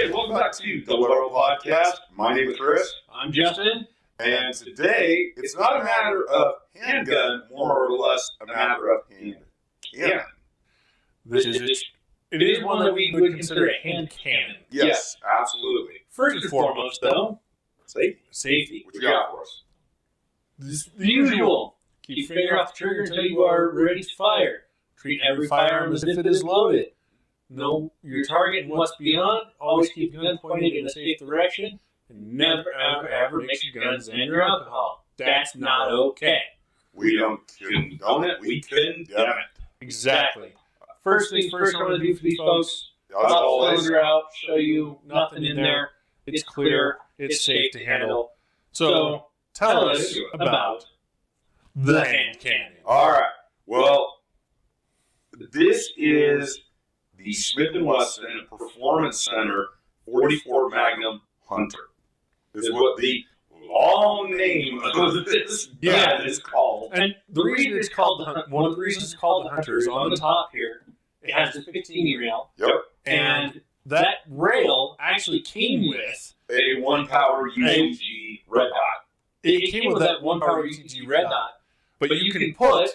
Hey, welcome back to the World Podcast. My name is Chris. I'm Justin. And today, it's not a matter of handgun, more or less a matter of hand cannon. It is one that we would consider a hand cannon. Yes, absolutely. First and foremost, though, safety. What you got for us? The usual. Keep your finger off the trigger until you are ready to fire. Treat every firearm as if it is loaded. Know your target and what's beyond. Always keep your gun pointed in a safe direction. And never, ever mix your guns and your alcohol. That's not okay. We don't condone it. We condemn it. Exactly. First things first, I'm going to do for these folks. As always, Cylinder out, show you nothing in there. It's clear. It's safe to handle. So tell us about the hand cannon. All right. Well, this is the Smith & Wesson Performance Center 44 Magnum Hunter. Is what the long name of this gun is called. And the reason it's called one of the reasons it's called the Hunter is on the top here. It has the 15 rail. Yep. And that rail actually came with a 1-power UTG red dot. It came with that 1-power UTG red dot. But you can put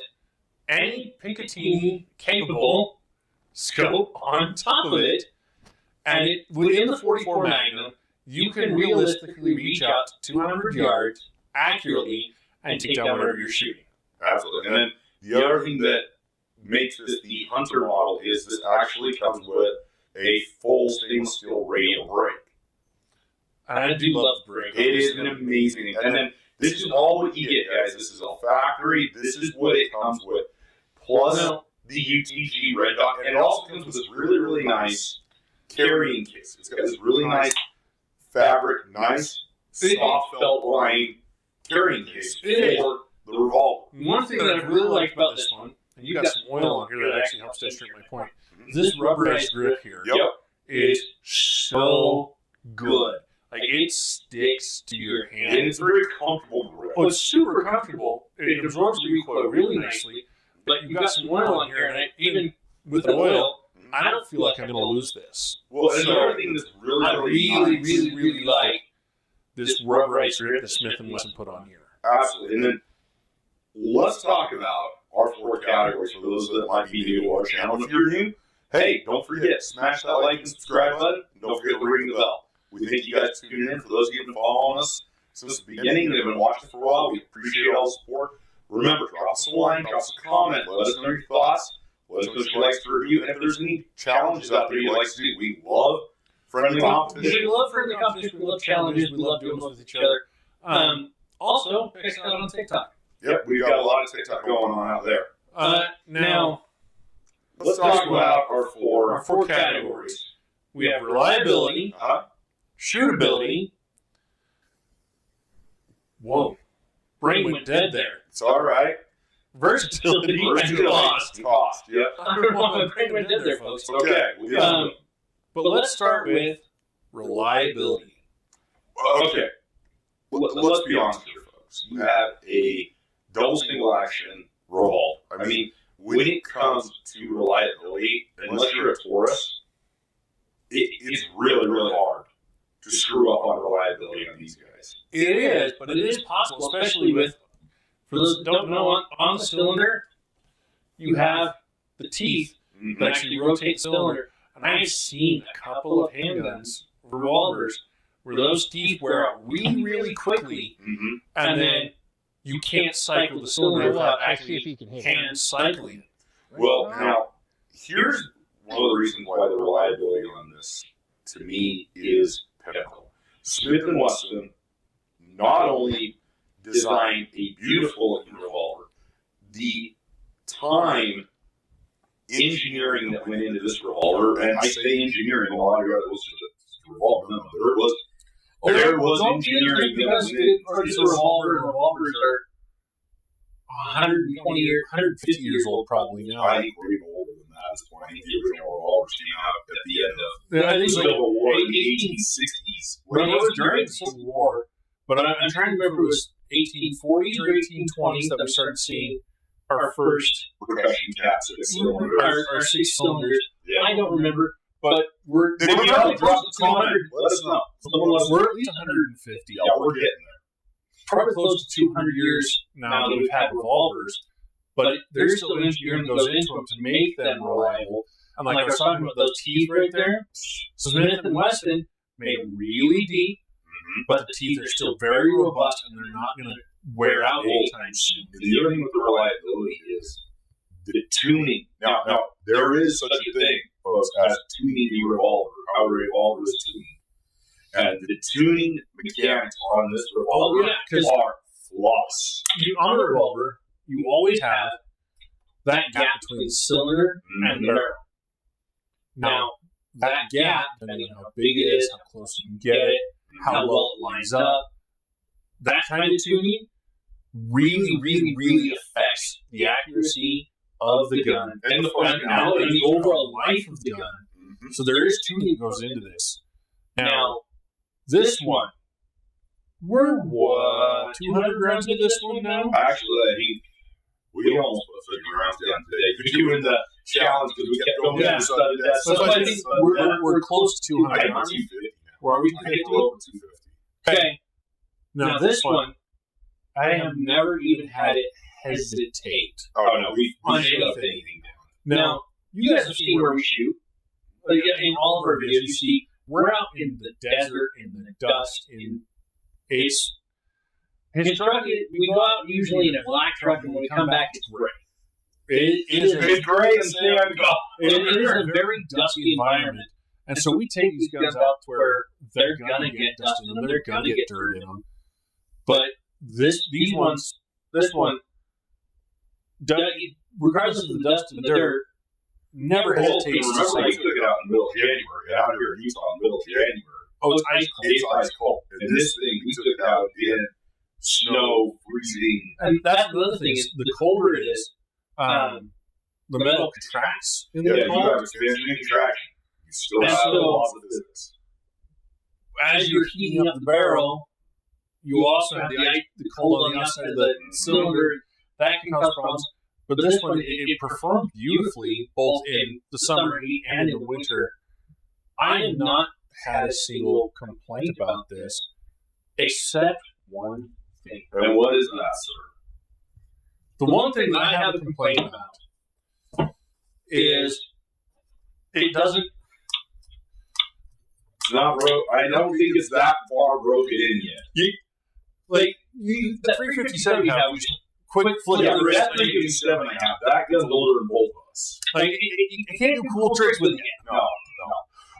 any Picatinny capable scope on top of it, and within the 44 Magnum, you can realistically reach out to 200 yards accurately and take down whatever you're shooting. Absolutely. And then the other thing that makes this the Hunter model is this actually comes with a full stainless steel radial brake. And I do love the brake. It is an amazing. And then this is all what you get, guys. This is all factory. This is what it comes with. Plus the UTG red dot. And it also comes with this really, really nice carrying case. It's got this really nice fabric, nice soft felt line carrying case for the revolver. One thing that I really like about this one, and you got some oil on here that actually helps illustrate my point, this rubberized grip here is so good. Like, it sticks to your hand. And it's very comfortable grip. Oh, it's super comfortable. It absorbs the recoil really nicely. But you've got some oil on here, and even with the oil, I don't feel like I'm going to lose this. Well, another thing that's really like this rubberized grip that Smith & Wesson put on here. Absolutely. And then let's talk about our 4 categories for those that might be new to our channel. If you're new, hey, don't forget, smash that like and subscribe button. And don't forget to ring the bell. We thank you guys for tuning in. For those of you who have been following us since the beginning and have been watching for a while, we appreciate all the support. Remember, drop us a line, drop us a comment, let us know your thoughts. Let us know what you'd like to review. And if there's any challenges out there you'd like to do, we love friendly competition. We love friendly competition. We love challenges. We love doing those with each other. Also, check us out on TikTok. Yep, we've got a lot of TikTok going on out there. Now, let's talk about our four categories. We have reliability, shootability. Whoa. Brain went dead there. It's all right. Versatility and cost. Yep. I don't know why my brain went dead there, folks. Okay. But let's start with reliability. Okay. Let's be honest here, folks. You have a double single action revolver. I mean, when it comes to reliability, unless you're a Taurus, it's really, really hard to screw up on reliability on these guys. It is, but it is possible, especially with, for those that don't know, on the cylinder, you have the teeth that actually rotate the cylinder. And I've seen a couple of handguns, revolvers, where those teeth wear out really, really quickly, and then you can't cycle the cylinder without actually hand cycling it. Well, now, here's one of the reasons why the reliability on this, to me, is pinnacle. Smith & Wesson not only designed a beautiful looking revolver, the time engineering that went into this revolver, and I say engineering, a lot of it was just a revolver. No, there was engineering that went into this revolver. Revolvers are 120 years, 150 years old probably now. I think we're even older than that at this point. I think the original revolvers came out at the end of the Civil War in the 1860s. Well, it was during the Civil War, but I'm trying to remember it was 1840s or 1820s that we started seeing our first percussion caps. Our 6 cylinders. Yeah. I don't remember, But we're If we're dropped drop to 200. let us know. We're at least 150. Yeah, we're getting there. Probably close to 200 years now that we've had revolvers. But there's still engineering that goes into them to make them reliable. And like I was talking about those teeth right there, Smith & Wesson made them really deep, but the teeth are still very robust and they're not going to wear out anytime soon. The other thing with the reliability is the tuning. Now, there is such a thing, folks, as tuning a revolver, how a revolver is tuned. And the tuning mechanics on this revolver are flawless. On a revolver, you always have that gap between the cylinder and the barrel. Now, that gap, depending on how big it is, how close you can get it, how well it lines up, that kind of tuning really affects the accuracy of the gun and the overall life of the gun. Mm-hmm. So there is tuning that goes into this. Now, this one, we're 200 grams into this one now? Actually, I think we almost put 50 rounds down today. We're doing the challenge because we kept going. Yeah. So I think we're close to 200. I think 250 now. Well, are we 250? Okay. Now this one, I have never even had it hesitate. Oh no, we made up anything down. Now you guys have seen where we shoot. Like in all of our videos, you see we're out in the desert, in the dust, it's truck. We go out usually in a black truck, and when we come back, it's gray. It's gray and sand. It is a very dusty environment, and so we take these guns out where they're gonna get dust in them, they're gonna get dirt in them. But this one, regardless of the dust and the dirt, never hesitates to say. We took it out in the middle of January, out here in Utah in the middle of January. Oh, it's ice cold. It's ice cold. And this thing, we took it out in snow, freezing. And that's the other thing is the colder it is, the metal contracts in the cold. You have expansion and contraction. You still have lots of physics. As you're heating up the barrel, you also have the cold on the outside of the cylinder. That can cause problems. But this one, it performed beautifully both in the summer heat and in the winter. I have not had a single complaint about this, except one thing. And what is that, sir? The one thing that I have a complaint about is it doesn't. It's not broke. I don't think it's that far broken in yet. The 357 you have, quick flick. Yeah, that 357 I have, that gun's older than both of us. You can't do cool tricks with it. No.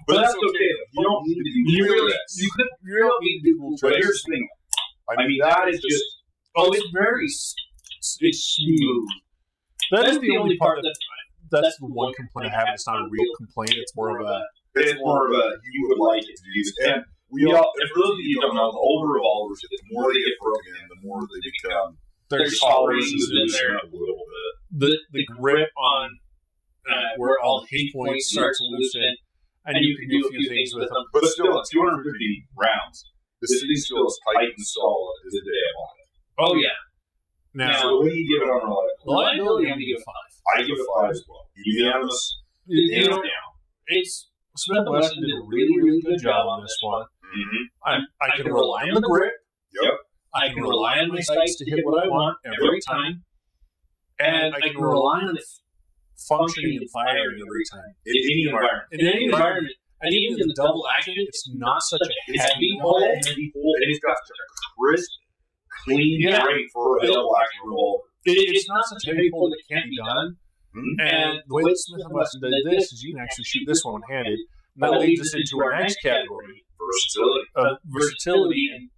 But that's okay. You don't need to do tricks. You don't need to do cool But tricks. here's the thing. I mean, that is just... It's smooth. That is the only part that's the one complaint I have. It's not a real complaint. It's more of a... you would like it to do this. And for those of you who don't know, the older revolvers, the more they get broken in, the more they become... There's tolerances in there. A little bit. The grip on where all the heat points start to loosen, and you can do a few things with them. But still, at 250 rounds, this thing still is tight and solid as the day I bought it. Oh, yeah. Now, so what do you give it on reliability? I'm going to give it 5. I give it 5 as well. Unanimous. It's Smith & Wesson did a really good job on this one. Mm-hmm. I can rely on the grip. Yep. I can rely on my sights to hit what I want every time. And I can rely on it functioning and firing every time. In any environment. In any environment. And even in the double action, it's not such a heavy hole. And it's got such a crisp, clean rate for a double action revolver. It's not such a heavy hole that can't be done. Mm-hmm. And the way that Smith & Wesson did this is you can actually shoot this one one-handed. And that leads us into our next category. Versatility.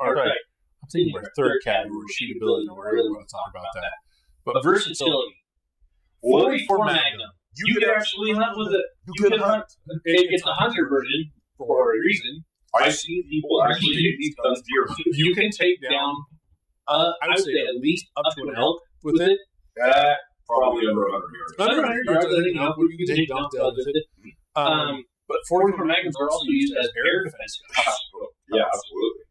I'm thinking of our third category, shootability, and we're really going to talk about that. But versatility. 44 Magnum. You can actually hunt with it. You can hunt. It's a hunter version for a reason. I've seen people actually take these guns deer. You can take down, I would say, at least up to an elk with it. Probably over 100 yards. Under 100 yards, I think you can take down the elk with it. But 44 Magnums are also used as air defense guns. Yeah, absolutely.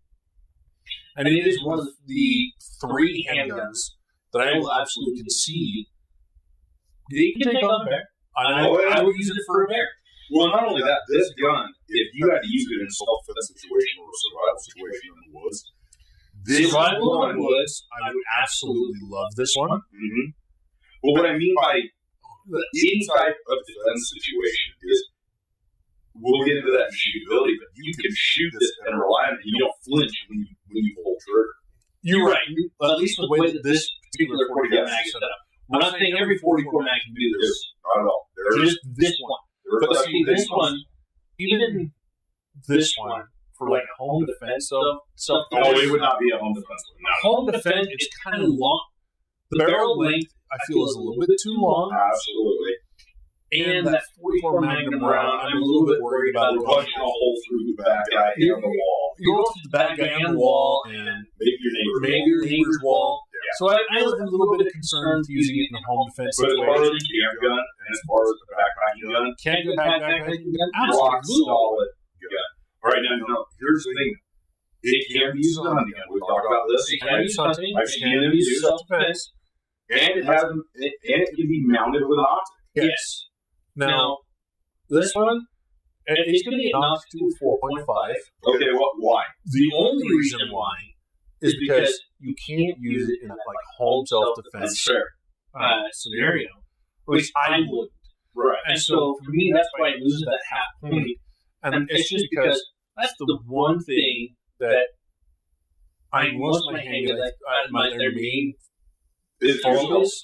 And it is one of the 3 handguns that I will absolutely concede. You can take on a bear. I would use it for a bear. Well, not only that, this gun, if you had to use it in a self-defense situation or a survival situation in the woods, this Survival one in the woods, I would absolutely love this one. Mm-hmm. Well, what I mean by any type of defense situation is, we'll get into that in shootability, but you can shoot this and rely on it, and you don't flinch when you pull trigger. You're right. At least with the way that this particular 44 mag is set up. We're not saying every 44 mag can do this. Not at all. Just this one. But see, this one, even this one, for like home defense stuff. Oh, it would not be a home defense. No. Home defense, it's kind of long. The barrel length, I feel, is a little bit too long. Absolutely. And that 44 Magnum round, I'm a little bit worried about it. Punching a hole through the bad guy and the wall. You go through the bad guy and the wall, and maybe your neighbor's wall. Yeah. So I have a little bit of concern with using it in a home defense situation. But as far as situation. the camp gun and as far as the backpacking gun, Can't go backpacking gun? rock Absolutely. solid gun. All right, now here's the thing. It can be used as a hunting gun. We've talked about this. It can be used hunting. I've seen it used as self-defense. And it can be mounted with an optic. Yes. Now, this one, it's going to get knocked to a 4.5. Okay, well, why? The only reason why is because you can't use it in like home self-defense scenario. At least I wouldn't. Right. And so for me, that's why it loses that half point. And it's just because that's the one thing that most of my handguns, their main focus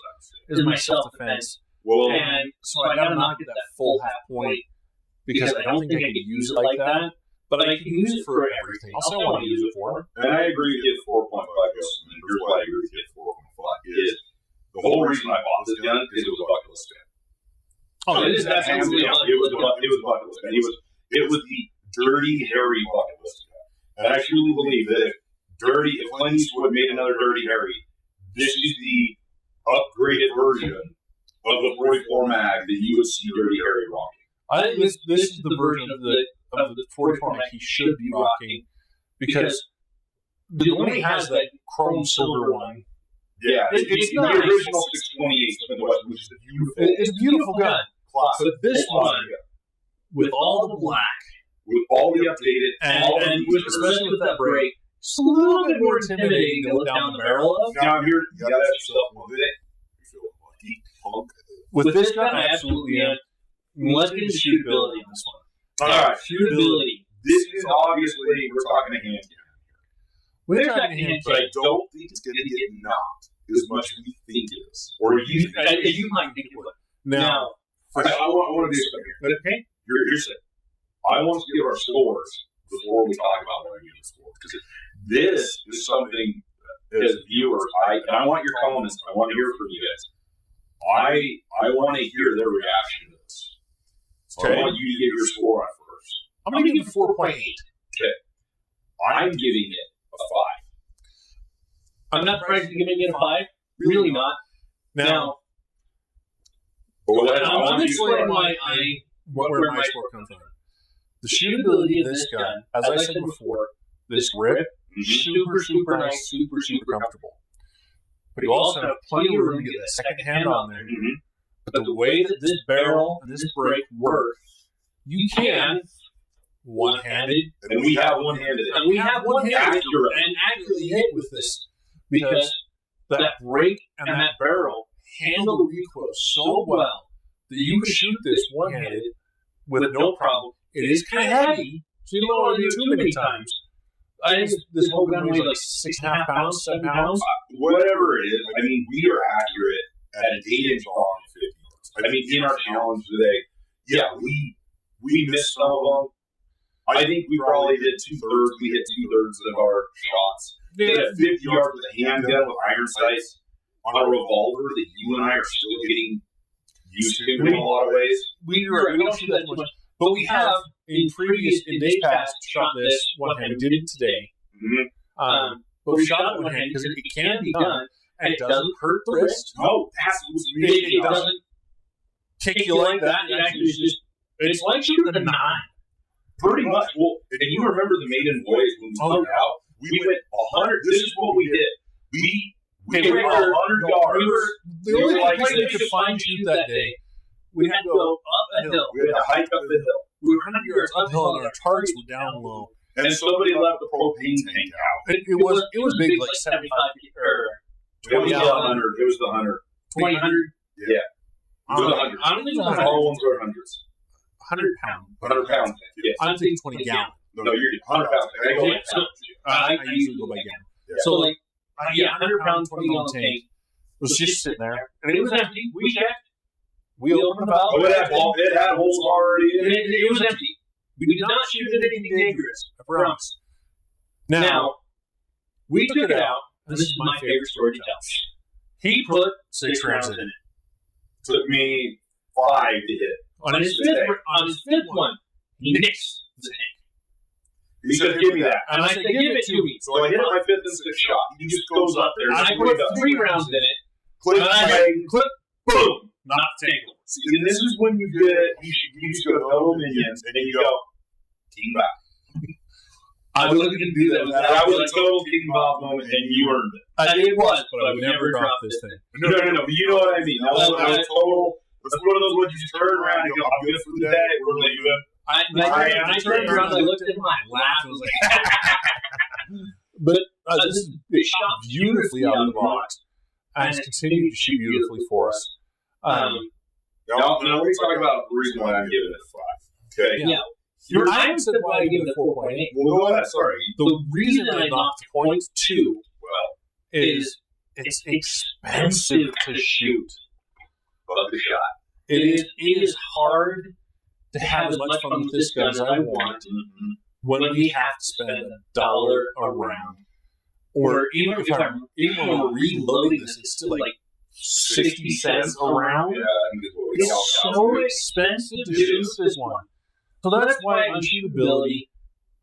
is my self-defense. Well, And so I gotta not get that full half point because I don't think I can use it like that. But I can use it for everything. Also, I want to use it for. and I agree with you at 4.5, and here's why I agree with you at 4.5, is the whole reason I bought this gun is it was a bucket list gun. Oh, it is absolutely. It was a bucket list gun. It was the dirty, hairy bucket list gun. And I truly believe that if Clint Eastwood made another Dirty Harry, this is the upgraded version of the 44 mag that you would see Dirty Harry rocking. I think this is the version of the 44 mag he should be rocking because the one he has that chrome silver one. Yeah, It's the nice. original 628, which is a beautiful. It's a beautiful gun. Classic. But this one, with all the black, with all the updated, and especially with that break, it's a little bit more intimidating to look down the barrel of. Now here, you got to ask yourself, with it, you feel lucky, punk. With this gun, I absolutely am. Let's get into shootability on this one. All right, Shootability. this is obviously, we're talking a hand cannon, We're talking hand but I don't think it's going to get knocked as much as we think it is. Or you think. You might think it would. Now, I want to do something here. okay. Here's it. I want to give our scores before we talk about what we give the scores. Because this is something, as viewers, and I want your comments. I want to hear from you guys. I want to hear their reaction to this. So I want you to give your score on first. I'm going to give it 4.8. Okay. I'm giving it a 5. I'm not practically giving it a 5. Really not. Now, But I'm explaining where my score comes from. The shootability of this gun, as I said before, this grip, super nice, super comfortable. But you also have plenty of room to get that second hand on there. Mm-hmm. But the way that this barrel and this break work, you can one-handed. And we have one-handed. And we have one-handed and accurately hit with this. Because that break and that barrel handle the recoil so well that you can shoot this one-handed with no problem. It is kind of heavy, so you don't want to do it too many times. I think this whole gun weighs like 6.5 pounds, 7 pounds. Whatever it is, I mean, we are accurate at an 8-inch long 50 yards. I mean, in our challenge today, yeah, we missed some of them. I think we probably did 2/3. We hit 2/3 of our shots. We had 50 yards with a handgun with iron sights on a revolver that you and I are still getting used to in a lot of ways. We don't shoot that much. But we have, in days past, shot this one hand. We did it today. Mm-hmm. But we shot it one hand because it can be done, and it doesn't hurt the wrist. No, that's what's amazing. It doesn't kick you like that. It actually is just, it's like shooting a 9. Pretty much. Well, and you remember the maiden voyage when we started out? We went 100. This is what we did. We went 100 yards. The only place we could fine shoot that day we had to go up a hill. We had to hike up the hill. We were 100 yards uphill, and our targets were down low. And somebody left the propane tank out. It was big, like 75 or 20 gallon. It was the 100. 20, 100? Yeah. It was the 100. I don't think it was 100. All ones were hundreds. 100 pounds. 100 pounds. Yes. I'm thinking 20 gallon. No, you're 100 pounds. I usually go by gallon. Yeah. So, 100 pound, 20 gallon tank was just sitting there. And it was empty. We checked. We opened the valve. It had holes already in it. It was empty. We did not shoot at anything dangerous. I promise. Now, we took it out. This is my favorite story to tell. He put 6 rounds in it. Took me 5 to hit. On his fifth one, he nixed the tank. He said, "Give me that." And I said, "Give it to me." So I hit my 5th and 6th shot. He just goes up there. And I put 3 rounds in it. Click, boom. Not tank. And this is when you just go double minions, and then you go, team back. I wasn't going to do that. That was a total King Bob moment, and you earned it. It was, but I would never drop this thing. No, but you know what I mean. That was total. It's one of those ones you turn around and go, I'm good for the day, we're leaving. I turned around, I looked at him, I laughed, I was like, but it shot beautifully out of the box, and it's continued to shoot beautifully for us. Now let me talk about the reason why I'm giving it a 5. Okay? Yeah. I said why I give it a 4.8. Well, go ahead, sorry. The reason I knocked 0.2 is it's expensive to shoot. But the shot. It is hard to have as much fun with this gun as I want when we have to spend $1 a round. Or even when we're reloading this, it's still like 60 cents a round. Yeah, it's so expensive to shoot this one. So that's why on shootability,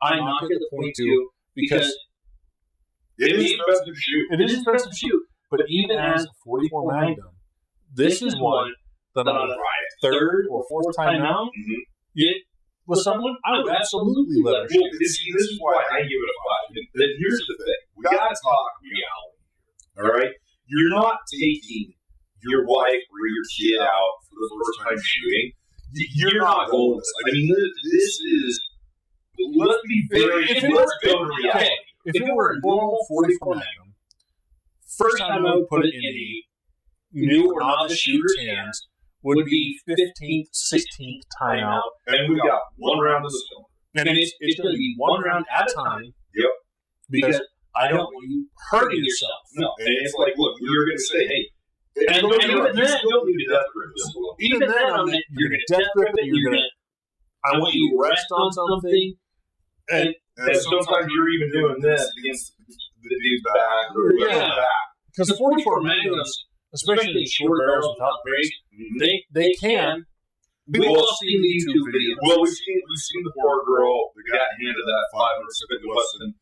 I knock it at 0.2 because it is expensive to shoot. It is expensive to shoot. But even as a 44 Magnum, this is one that on a 3rd or 4th time out, with someone, I would absolutely let her shoot. Well, this is why I give it a 5. Then here's the thing. We got to talk reality. All right? You're not taking your wife or your kid out for the first time shooting. You're not going with this. I mean, this is. Let's be very. Let's go to reality. If it were a normal 44 Magnum, first time I would put it in a new or novice shooter's hands would be 15th, 16th time out. And we got 1 round of the cylinder. And it's going to be 1 round at a time. Yep. Because I don't want you hurting yourself. No. And it's like, look, you're going to say, hey. And even then, you still need to death grip this one. Even then, you're going to death grip it. You're going to. I want you to rest on something. And sometimes you're even doing this against the dude's back or back. Because the 44 Magnums, especially in short barrels without brakes, they can. We've all seen the YouTube videos. Well, we've seen the poor girl that got handed that 500 Smith & Wesson,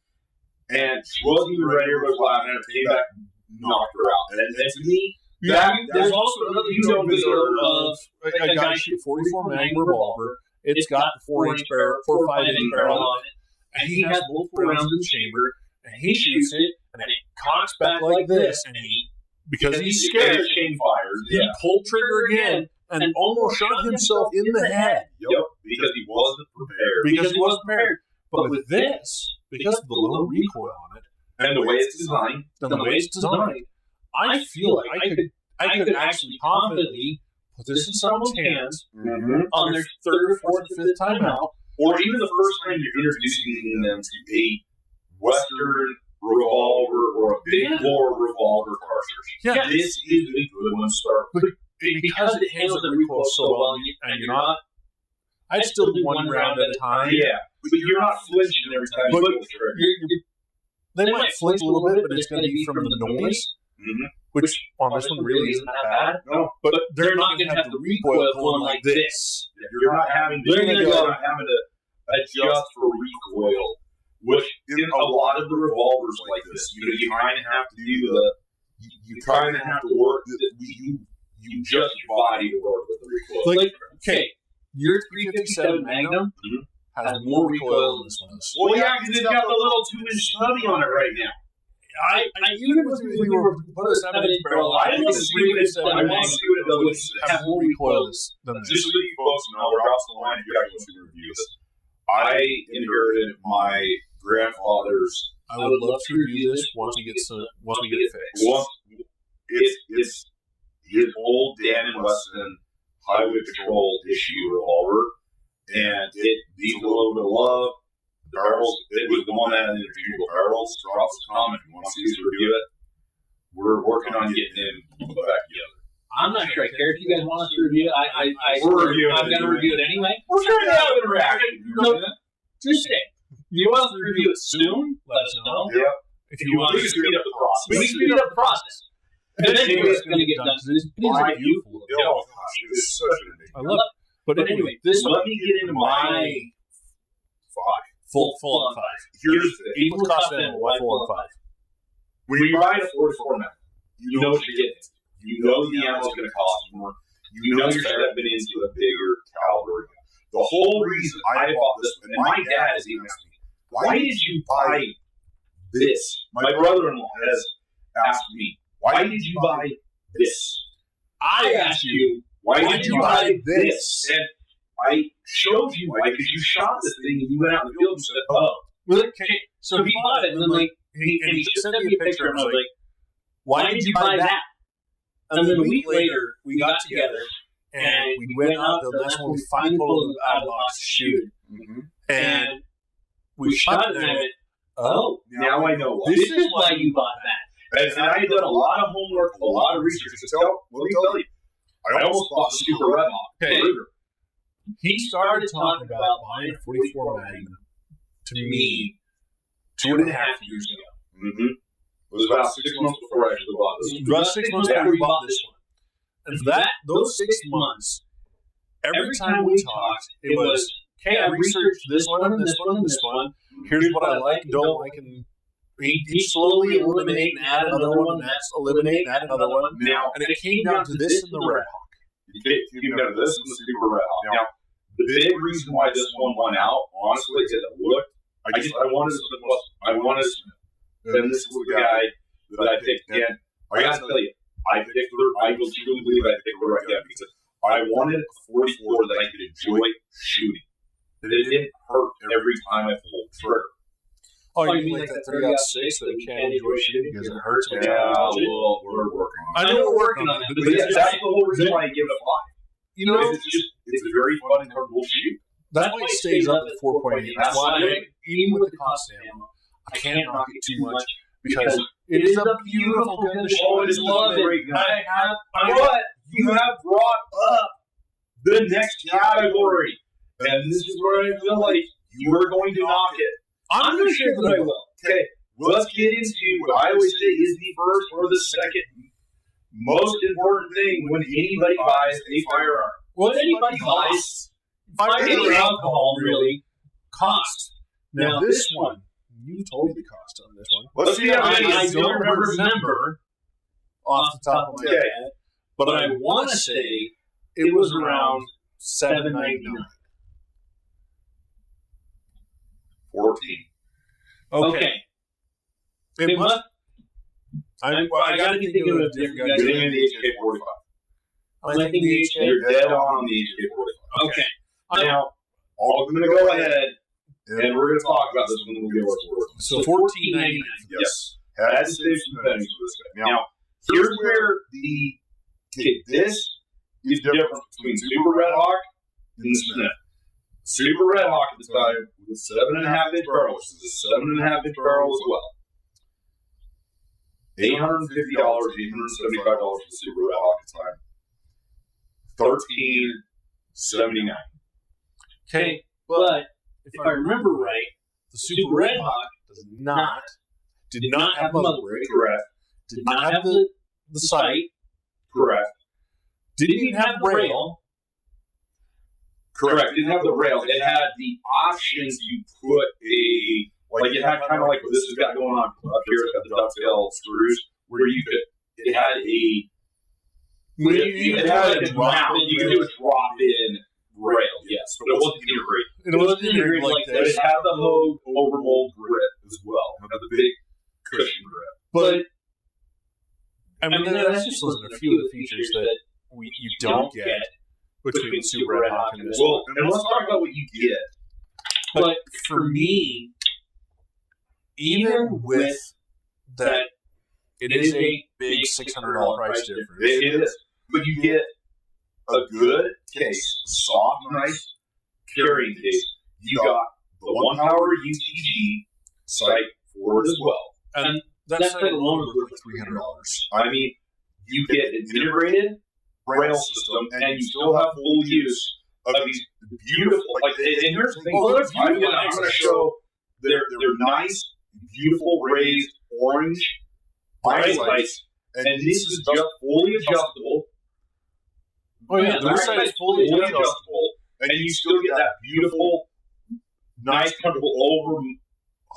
and she wasn't even ready. Everybody was laughing at her. Came back, knocked her out. And to me, there's also another YouTube video of a guy shooting 44 Magnum revolver. It's got the 4 or 5 inch barrel on it, and he has multiple rounds in the chamber, and he shoots it, and then it cocks back like this, and because he's scared, he pulled trigger again, and almost shot himself in the head. Yep, because he wasn't prepared. But with this, because of the low recoil on it, and the way it's designed, I feel like I could actually confidently put this in someone's hands on their 3rd, 4th, 5th time out, or even the first time you're introducing them to a Western revolver or a big bore revolver cartridge. This is a good one to start with. Because it handles the recoil so well, and you're not. I'd still do 1 round at a time. Yeah, but you're not flinching every time you pull the trigger. They might flinch a little bit, but it's going to be from the noise, which on this one really isn't that bad. No, but they're not going to have the recoil going like this. You're not having to adjust for recoil, which in a lot of the revolvers like this, you kind of have to do you kind of have to work. You adjust your body to work with the recoil. Like, okay, your 357 Magnum has more recoil than this one. Well, yeah, because it's got the little 2-inch stubby on it right now. even if we were to put a 7-inch barrel, I didn't want to see what it said. I want to see what it would have more recoil than this. Just so you folks know, across the line, you guys will review this. I inherited my grandfather's. I would love to review this once we get it fixed. Well, it's his old Dan and Weston highway patrol issue revolver, and it needs a little bit of love. The barrels, it was the one that had the interchangeable barrels. Drop us a comment if you want to see us review it. We're working on getting him put back together. I'm not sure I care if you guys want us to review it. I'm going to review it anyway. We're trying to have an interaction. Just say, you want us to review it soon? Let us know. Yeah. If you want to speed up the process. We speed up the process. Eventually, it's going to get done. This is beautiful. Oh, gosh, it is such an enigma. I love it. But anyway, this let me get into my 5. Full on 5. Here's the thing. Equal cost animal, why full on 5? When you buy a 44 mil, you know what you're getting. You know the animal's going to cost more. You know you're stepping into a bigger caliber. The whole reason I bought this, and my dad has even asked me, why did you buy this? My brother-in-law has asked me, why did you buy this? I asked you, why did you buy this? And I showed you why, because you shot this thing and you went out in the field and said, oh. Okay. So he bought it, and then he sent me a picture, and I was like, why did you buy that? And then a week later, we got together, and we went out, and that's when we finally pulled it out of the box to shoot it. Mm-hmm. And we shot it, and I went, oh, now I know why. This is why you bought that. And I had done a lot of homework, a lot of research. Let me tell you, I almost bought the Super Red Hawk. Okay. He started talking about buying a 44 Magnum to me 2.5 years ago. Mm-hmm. It was about 6 months before I actually bought this. It was about 6 months before we bought this one. And for those 6 months, every time we talked, it was, okay, I researched this one and this one and this one. Here's what I like and don't like. And he slowly eliminate and add another one, and that's eliminate and add another one. Now, and it came down to this and the Red Hawk. It came down to this and the Super Red Hawk. Now, the big reason why this one went out, honestly, is it looked. I wanted Smith. And this was the guy that I picked again. I got to tell you, I will truly believe I picked the right guy because I wanted a 44 that I could enjoy shooting. That it didn't hurt every time I pulled the trigger. Oh, you mean like that 3-06 that you can't enjoy shooting because it hurts? Yeah, well, we're working on it. I know we're working on it. But yeah, that's the whole reason why I give it a 5. You know, it's a very fun and comfortable shoot. That's why it stays up at 4.8. That's why, even with the cost ammo, I can't knock it too much because it is a beautiful gun to show. It is lovely. But you have brought up the next category, and this is where I feel like you are going to knock it. I'm not sure that I will. Okay, let's get into what I always say is the first or the second most important thing when anybody buys a firearm. When anybody buys firearm alcohol, really, cost. Now this one, you told me the cost on this one. Let's see how I don't remember off the top of my head, but I want to say it was around $7.99. 14. Okay. It must. I got to think of a different guy. You're in the HK45. I'm thinking the HK. You're dead on the HK45. Okay. Now, I'm going to go ahead and we're going to talk about this when we get what's worth. So $14.99. Yes. Had to save some pennies for this guy. Now, here's where this is different between Super Red Hawk and the Smith. Super Red Hawk at the time with 7.5-inch barrel, which is a 7.5-inch barrel as well. $850, $875 for the Super Red Hawk at the time. $13.79. Okay, but if I remember right, the Super Red Hawk did not have a muzzle brake. Correct. Did not have the sight. Correct. Didn't even have the rail. Correct. It didn't have the rail. It had the option to put like it had kind of like what this has got going on up here. It's got the dovetail screws where you could. It had a. It had a drop. You could do a drop-in rail. Yes, but it wasn't integrated. It wasn't integrated like But this. it had the Hogue overmold grip as well. It had the big cushion grip. But I mean, that's just a few of the features that you don't get between Super Red Hawk and this. Well, and let's talk about what you get. But for me, even with that, it is a big $600 price difference. It is. But you get a good case, soft, nice carrying case. You got the 1-power UTG sight for it as well. And that sight alone is worth $300. I mean, you get an integrated rail system, and you still have full use of these beautiful. And here's the thing: I'm going to show their nice, beautiful raised orange lights, and this is just fully adjustable. Oh yeah, the side is fully adjustable, and you still get that beautiful, nice, comfortable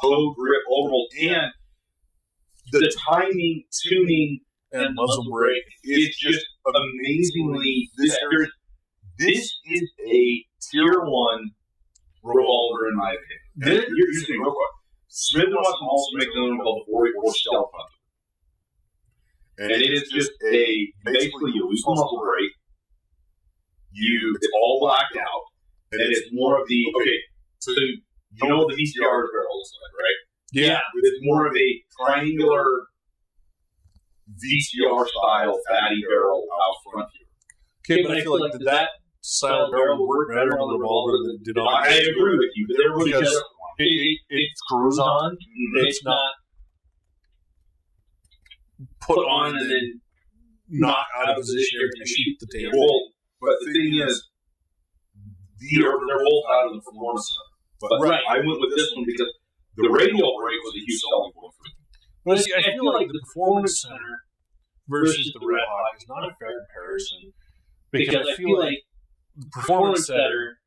overhold grip, overhold, and the timing, tuning, and muzzle brake is just amazingly. This is a tier 1 revolver in my opinion. Here's the thing, real quick. Smith & Wesson also makes another one called the 44 Stealth Hunter, and it is just basically you lose the muzzle brake. It's all blacked out, and it's more of the so you know what the VCR barrel looks like, right? Yeah, it's more of a triangular VCR style fatty barrel out front here. Okay, but I feel like that style barrel would work better on the revolver than it did on. I agree with you, but everybody has it screws on. Mm-hmm. It's not put on and then knock out of position every time you shoot the damn thing. But the thing is, they're both out of the performance center. But I went with this one because the radial brake was a huge selling point for me. But I feel like the performance center versus the Red Hawk is not a fair comparison because I feel like the performance center,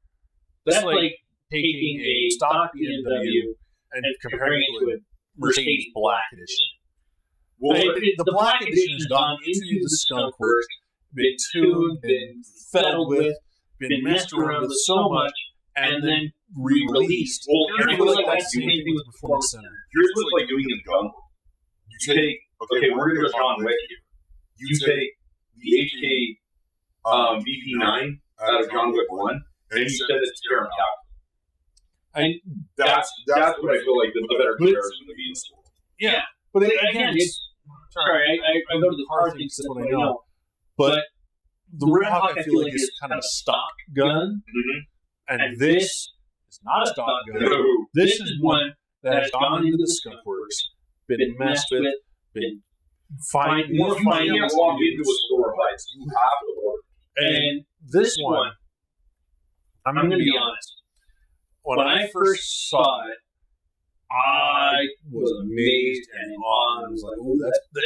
that's like taking a stock BMW and comparing it to a Mercedes Black Edition. Well, the Black Edition has gone into the skunk works, been tuned, been fettled with, been messed around with so much, and then re-released. Well, I feel like that's the same thing with the performance center. Here's what's like doing in gun work. You take, we're going to go John Wick here. You take the HK VP9 out of John Wick 1, and you send it to Paramount. That's what I feel like the better comparison to be in the store. Yeah, but again, it's sorry, I go to the car things that what I know, but the Red Hawk I feel like is kind of a stock gun, and this is not a stock gun. No. This is one that has gone into the skunk works, been messed with, been fine. You can't walk into a store and buy it. You have to order. And this one, I'm going to be honest. When I first saw it, I was amazed and awed. I was like, "Oh,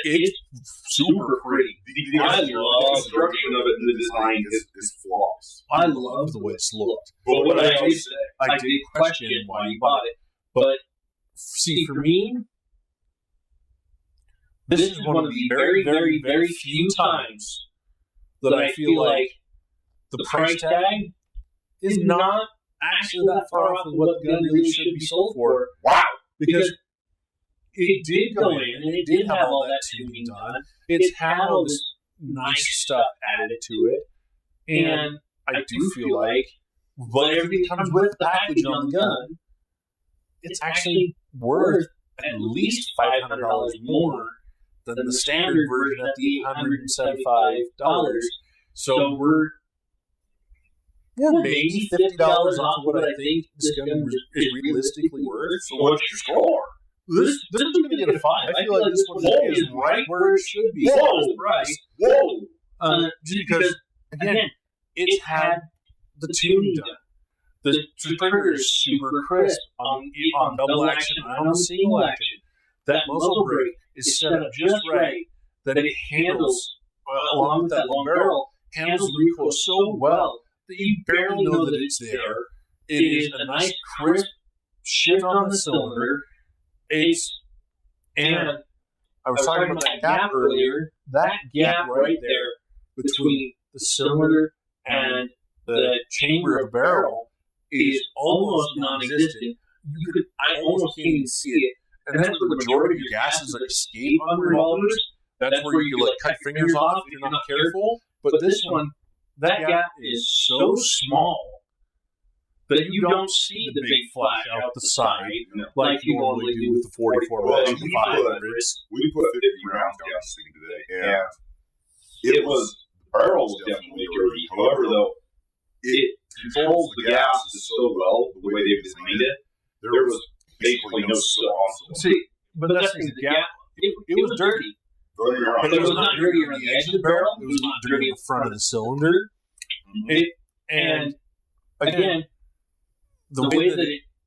it's super pretty." I love the construction of it, and the design is flawless. I love the way it's looked. But what I always say, I did question why you bought it. But see, for me, this is one of the very, very, very few times that I feel like the price tag is not actually that far off of what the gun really should be sold for. Wow. Because it did go in, and it did have all that tuning done. It's had all this nice stuff added to it. And I do feel like, but everything comes with the package on the gun, it's actually worth at least $500 more than the standard version at the $875. So we're maybe $50 off what I think this gun is realistically worth. So what's your score? This is going to get a 5. I feel like this one is right where it should be. Whoa! Whoa! Just because, again, it's had the tuning done. The trigger is super crisp on double action and on single action. That muzzle brake is set up just right that it handles, along with that long barrel, handles the recoil so well that you barely know that it's there. It is a nice crisp shift on the cylinder. And I was talking about that gap earlier. That gap right there between the cylinder and the chamber of barrel is almost non-existent. I almost can't even see it. and that's where the majority of your gases like escape on revolvers. That's where you like cut fingers off if you're not careful. But this one, that gap is so small that you don't see the big flash out the side like you normally do with the 44 Well, and 500s. we put 50 rounds down this thing today, and it was, the barrel was definitely dirty. However, though, it controls the gases so well, the way they've designed it, there was basically no soot on it. See, but that's the gap. It was dirty. But it was not dirty around the edge of the barrel. It was not dirty in the front of the cylinder. And again, the way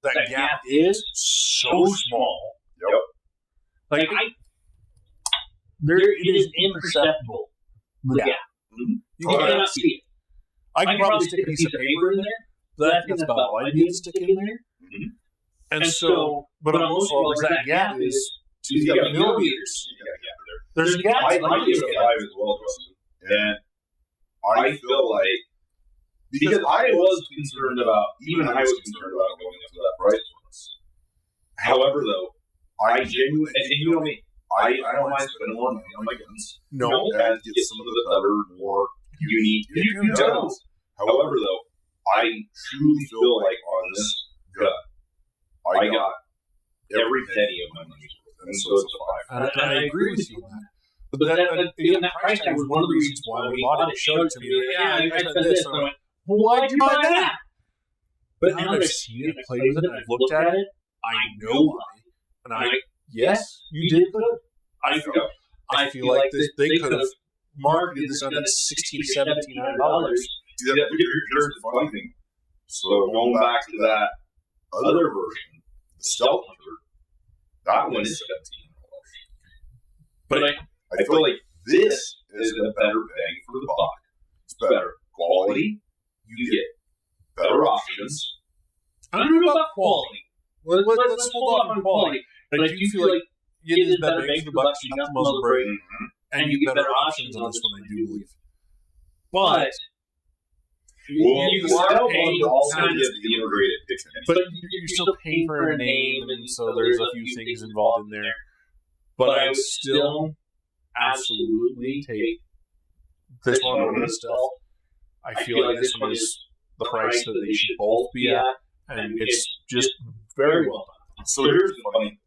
that gap is so small. Yep. Like it is imperceptible. The gap. You cannot see it. I could probably stick a piece of paper in there, but I think that's about all I need to stick in there. And so, but on most rollers, that gap is 2 millimeters. There's a gap. I give it a 5 as well, Justin. And I feel like, because I was concerned about going up to that price for us. However, though, I genuinely, and you know me, I don't mind spending more money on my guns. No. And get some of the other more unique guns. However, though, I truly feel like on this gun, I got every penny of my money's worth. And so it's a 5. And I agree with you on that. But that price tag was one of the reasons why we bought it. Showed it to me. Yeah, I spent this. And I went, well, why'd you buy that? But now that I've seen it, played with it, and I've looked at it, I know why. And yes, you did good. I feel like they could have marketed this under $1,600 to $1,700. Here's the funny thing. So going back to that other version, the Stealth Hunter, that one is $1,700. But I feel like this is a better bang for the buck. It's better quality. You get better options. I don't know about quality. Let's hold off on quality. But I do feel like it is better bang for the buck. You got the muzzle brake, and you get better options on this one, I do believe. But you are paying to also get the integrated kitchen. But you're still paying for a name, and so there's a few things involved in there. But I would still absolutely take this one over the Stealth. I feel like this one is the price that they should both be at, and it's just very well done. So here's the funny.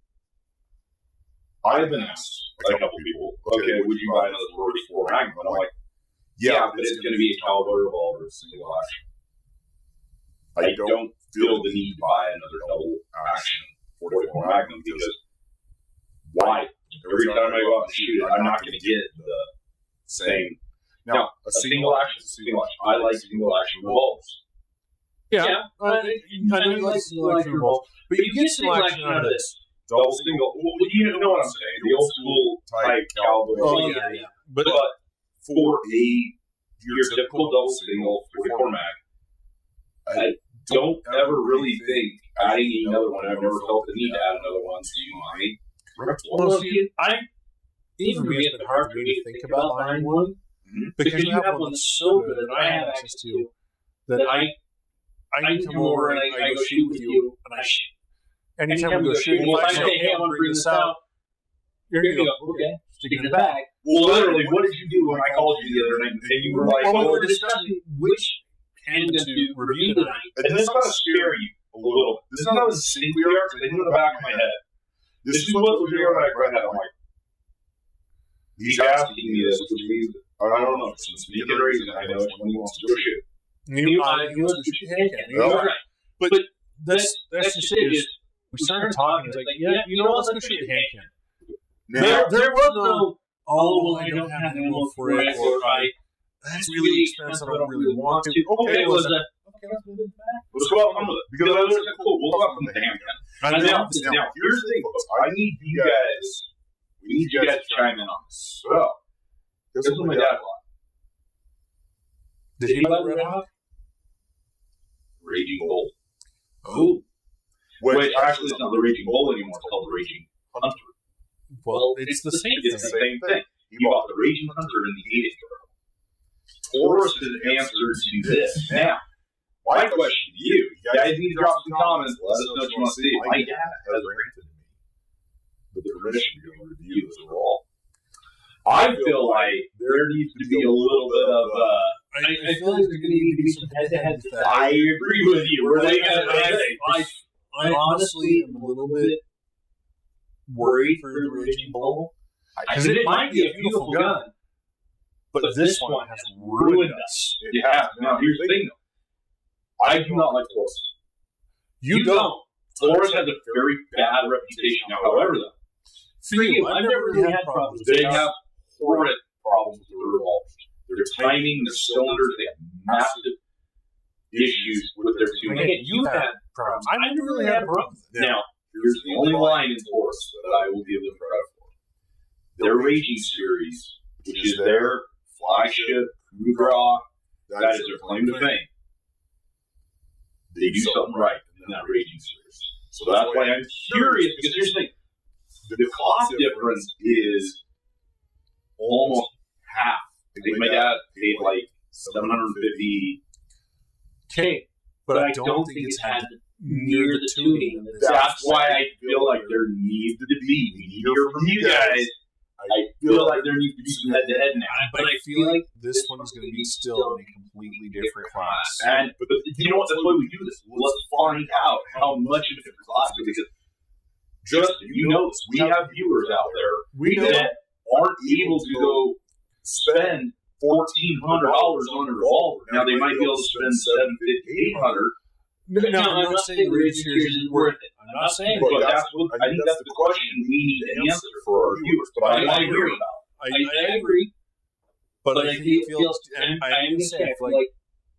I've been asked by a couple people, okay, would you buy another 44 Magnum? And I'm like, yeah, but it's going to be a caliber revolver, single action. I don't feel the need to buy another double action 44 Magnum because why? Every time I go out and shoot it, I'm not going to get the same. Now, a single action is a single action. I like single action revolvers. Yeah, I know you like single action revolvers, but you get single action out of this. Double single. Well, you know what I'm saying? The old school type caliber. Oh, yeah. But for your typical double single 44 mag, I don't ever really think adding another one. I've never felt the need to add another one to my repertoire. Well, see, even for me, it's been hard for me to think about buying one because you have one that's so good that I have access to that I can come over and I go shoot with you and I shoot. Anytime we go shooting, if I say, hey, I want to bring this out, you're going to go, okay, stick it in the bag. Well, literally, what did you do when I called you the other night and you were like, well, we were discussing which hand to review tonight. And this is going to scare you a little. This is not as sick we are because in the back of my head. This is what was here right now. I'm like, he's asking me this, which means, I don't know, some sneaking reason I know when he wants to go shoot. He wants to shoot hand cannon. Right. But that's just it. We started talking. It's like, yeah, you know what? Let's go shoot the hand cannon. There was no, oh, I don't have ammo for it, or that's really expensive. I don't really want to. Okay, let's move it back. Let's go out with it because that was cool. We'll go out with the hand cannon. Now, here's the thing, folks. We need you guys to chime in on this. So, this is what my dad bought. Did he buy the Red Hawk? Raging Bull. Oh. Which actually it's not the Raging Bull anymore, it's called the Raging Hunter. Well, it's the same thing. It's the same thing. He bought the Raging Hunter in the 80s. Taurus is an answer to this. Now, my question to you guys need to drop some comments, let us know what you want to see. My dad has rented me the permission to go review this at all. I feel like there needs to be a little bit of. I feel like there's going to need to be some head-to-head. I agree with you. I honestly am a little bit worried for the Raging Bull. Because it might be a beautiful gun, but this one has ruined us. It has. Now, here's the thing, though. I do not like Taurus. You don't. Taurus has a very bad reputation. Now, however, though, For you, I've never really had problems. they have horrid problems with their revolvers. Their timing, their cylinders, they have massive issues with their tuning. You've had problems. I never really had problems. Now, here's the only line in Taurus that I will give them credit for. Their Raging series, which is their flagship, coup de grace, that is their claim to fame. They do something right in that Raging series. So that's why I'm curious, because here's the thing. The cost difference is almost half. I think my dad paid like $750K, but I don't think it's had near the tuning. That's why I feel like there needs to be. We need to hear from you guys. I feel like there needs to be some head-to-head now. But I feel like this one is going to be still in a completely different class. But you know what? That's why we do this. Let's find out how much of a different class it is. Because you know this. We have viewers out there that aren't able to go spend $1,400 on a revolver. Now they might be able to spend $750, $800. No, I'm not saying the Raging series isn't worth it. I'm not saying but I think that's the question we need to answer for our viewers. But I agree about it. I agree. But I think it feels, and I'm going to say, I feel like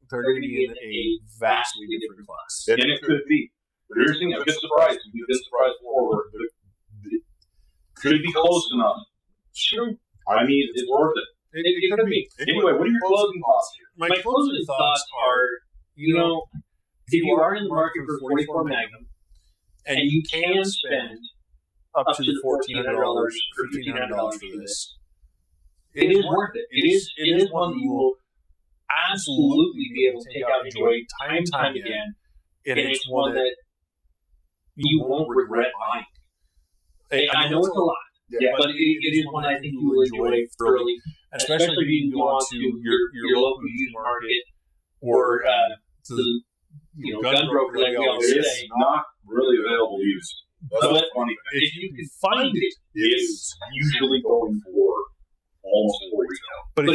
they're going to be in a vastly different class. And it could be. But here's the thing, I've been surprised. We've been surprised before. It could be close enough. Sure. I mean, it's worth it. It could be. Anyway, what are your closing thoughts here? My closing thoughts are, if you are in the market for 44 Magnum, and you can spend up to the $1,400 or $1,500 for this, it is worth it. It is one that you will absolutely be able to take out and enjoy time and time again, and it's one that you won't regret buying. I know it's a lot, but it is one I think you will enjoy thoroughly, especially if you can go on to your local used market or to the gun broker, like we always say. It's not really available used. That's the funny thing. If you can find it, it's usually going for almost full retail. But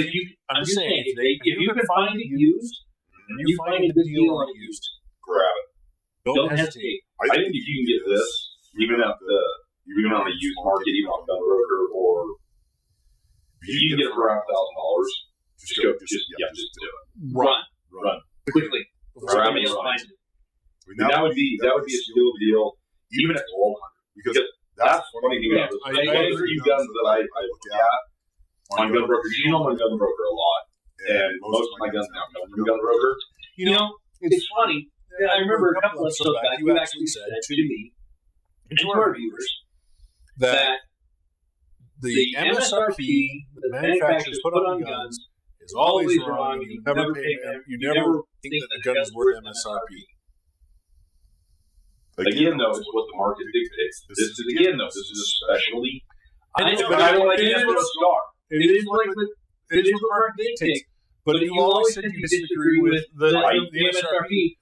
I'm just saying, if you can find it used, and you find a good deal on it used, grab it. Don't hesitate. I think if you can get this, even on the used market, even on gun broker, or if you can get it for around $1,000, just do it. Run Quickly. Somebody else finds it. That would be a steal deal, even at $1,200. Because that's the funny thing about this. I agree guns that I look at on gun broker. You know my gun broker a lot, and most of my guns now come from gun broker. It's funny. I remember a couple episodes back, you actually said to me and to our viewers that the MSRP that the manufacturers put on guns is always wrong. You never think that the gun is worth MSRP. Again, though, it's what the market dictates. This is a specialty. I know, but I don't like it for a star. It is what the market dictates. But you always said you disagree with the MSRP.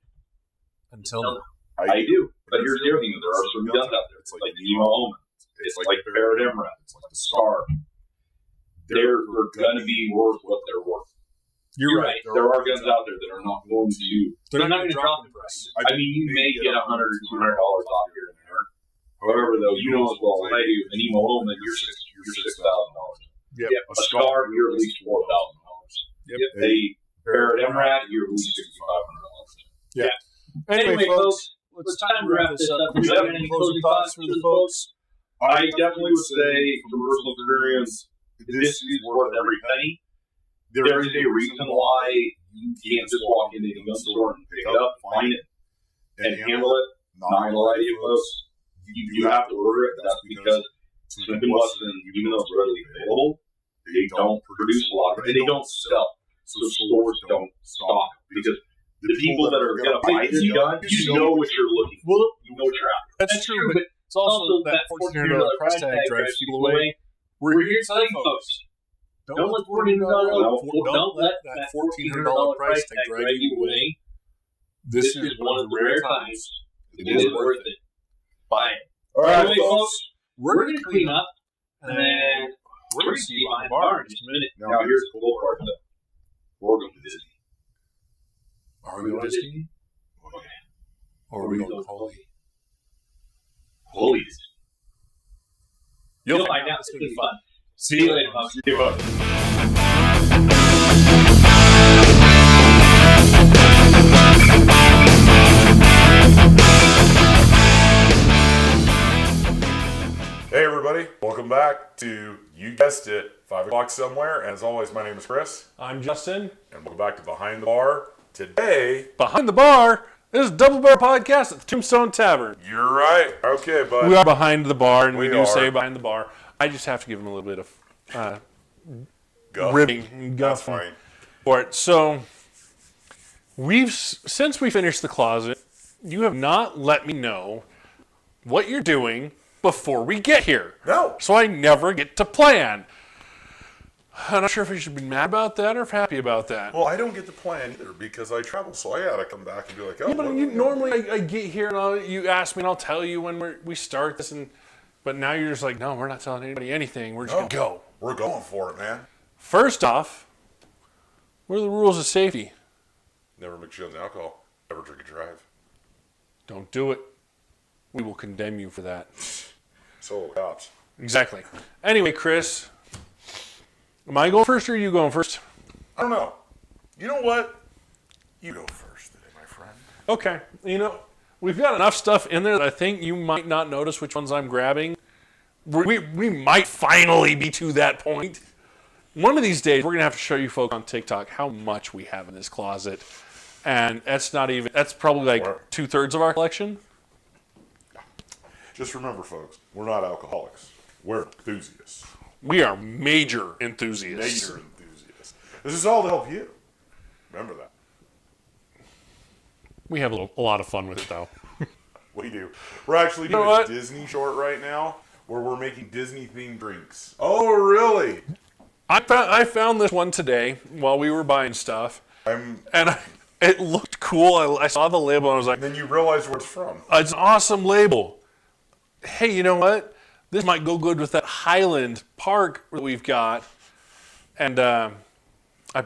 Until now. I do. But here's the other thing. There are some guns out there. It's like the Nemo Omen. It's like the Barrett Emerald. It's like the Scar. They're going to be worth what they're worth. You're right. There are guns out there that are not going to. They're not going to drop in price. I mean, you may get $100 or $200 off here and there. However, though, you know as well as I do, an Nemo Omen, you're $6,000. Yep. A Scar, you're at least $4,000. Yep. A Barrett Emerald, you're at least $6,500. Yeah. Anyway, folks, it's time to wrap this up. Do you have any closing thoughts for the folks? I definitely would say, from personal experience, this is worth every penny. There is a reason why you can't just walk into a gun store and pick it up, find it, and handle it. Not going to lie to you, folks. You have to order it. That's because Smith & Wesson, even though it's readily available, they don't produce a lot of it, and they don't sell. So stores don't stock because the people that are going to buy this gun, you know what you're looking for. You know what you're after. That's true, but It's also that $1,400 price tag drives people away. We're here to tell you folks, don't let that $1,400 price tag drive you away. This is one of the rare times it is worth it. Buy it. All right, anyway, folks, we're going to clean up, and then we're going to see you behind the bar in just a minute. Now here's the cool part, though. We're going to Disney. Are we going to Disney? Or are we going to Holy? Holy. You'll find out. It's going to be fun. See you later, folks. See you, bud. Hey everybody, welcome back to, you guessed it, 5 o'clock somewhere, and as always, my name is Chris. I'm Justin. And welcome back to Behind the Bar. Today, Behind the Bar, this is Double Barrel Podcast at the Tombstone Tavern. you're right. Okay, bud. We are behind the bar, and we do are. say behind the bar. I just have to give him a little bit of Guff. ribbing, That's guff fine. for it. So, since we finished the closet, you have not let me know what you're doing before we get here. No. So I never get to plan. I'm not sure if I should be mad about that or happy about that. Well, I don't get to plan either because I travel, so I gotta come back and be like, oh, Yeah, but what you, are we normally gonna do? I get here and you ask me and I'll tell you when we start this, but now you're just like, no, we're not telling anybody anything. We're just gonna go. We're going for it, man. First off, what are the rules of safety? Never mix gin with alcohol. Never drink and drive. Don't do it. We will condemn you for that. So, cops. Exactly. Anyway, Chris, am I going first or are you going first? I don't know. You know what? You go first today, my friend. Okay. We've got enough stuff in there that I think you might not notice which ones I'm grabbing. We might finally be to that point. One of these days, we're going to have to show you folks on TikTok how much we have in this closet. And that's probably like 2/3 of our collection. Just remember, folks, we're not alcoholics. We're enthusiasts. We are major enthusiasts. Major enthusiasts. This is all to help you. Remember that. We have a lot of fun with it, though. We do. We're actually You know doing what? a Disney short right now where we're making Disney-themed drinks. Oh, really? I found this one today while we were buying stuff, it looked cool. I saw the label and I was like, And then you realize where it's from. it's an awesome label. Hey, you know what? This might go good with that Highland Park that we've got. And I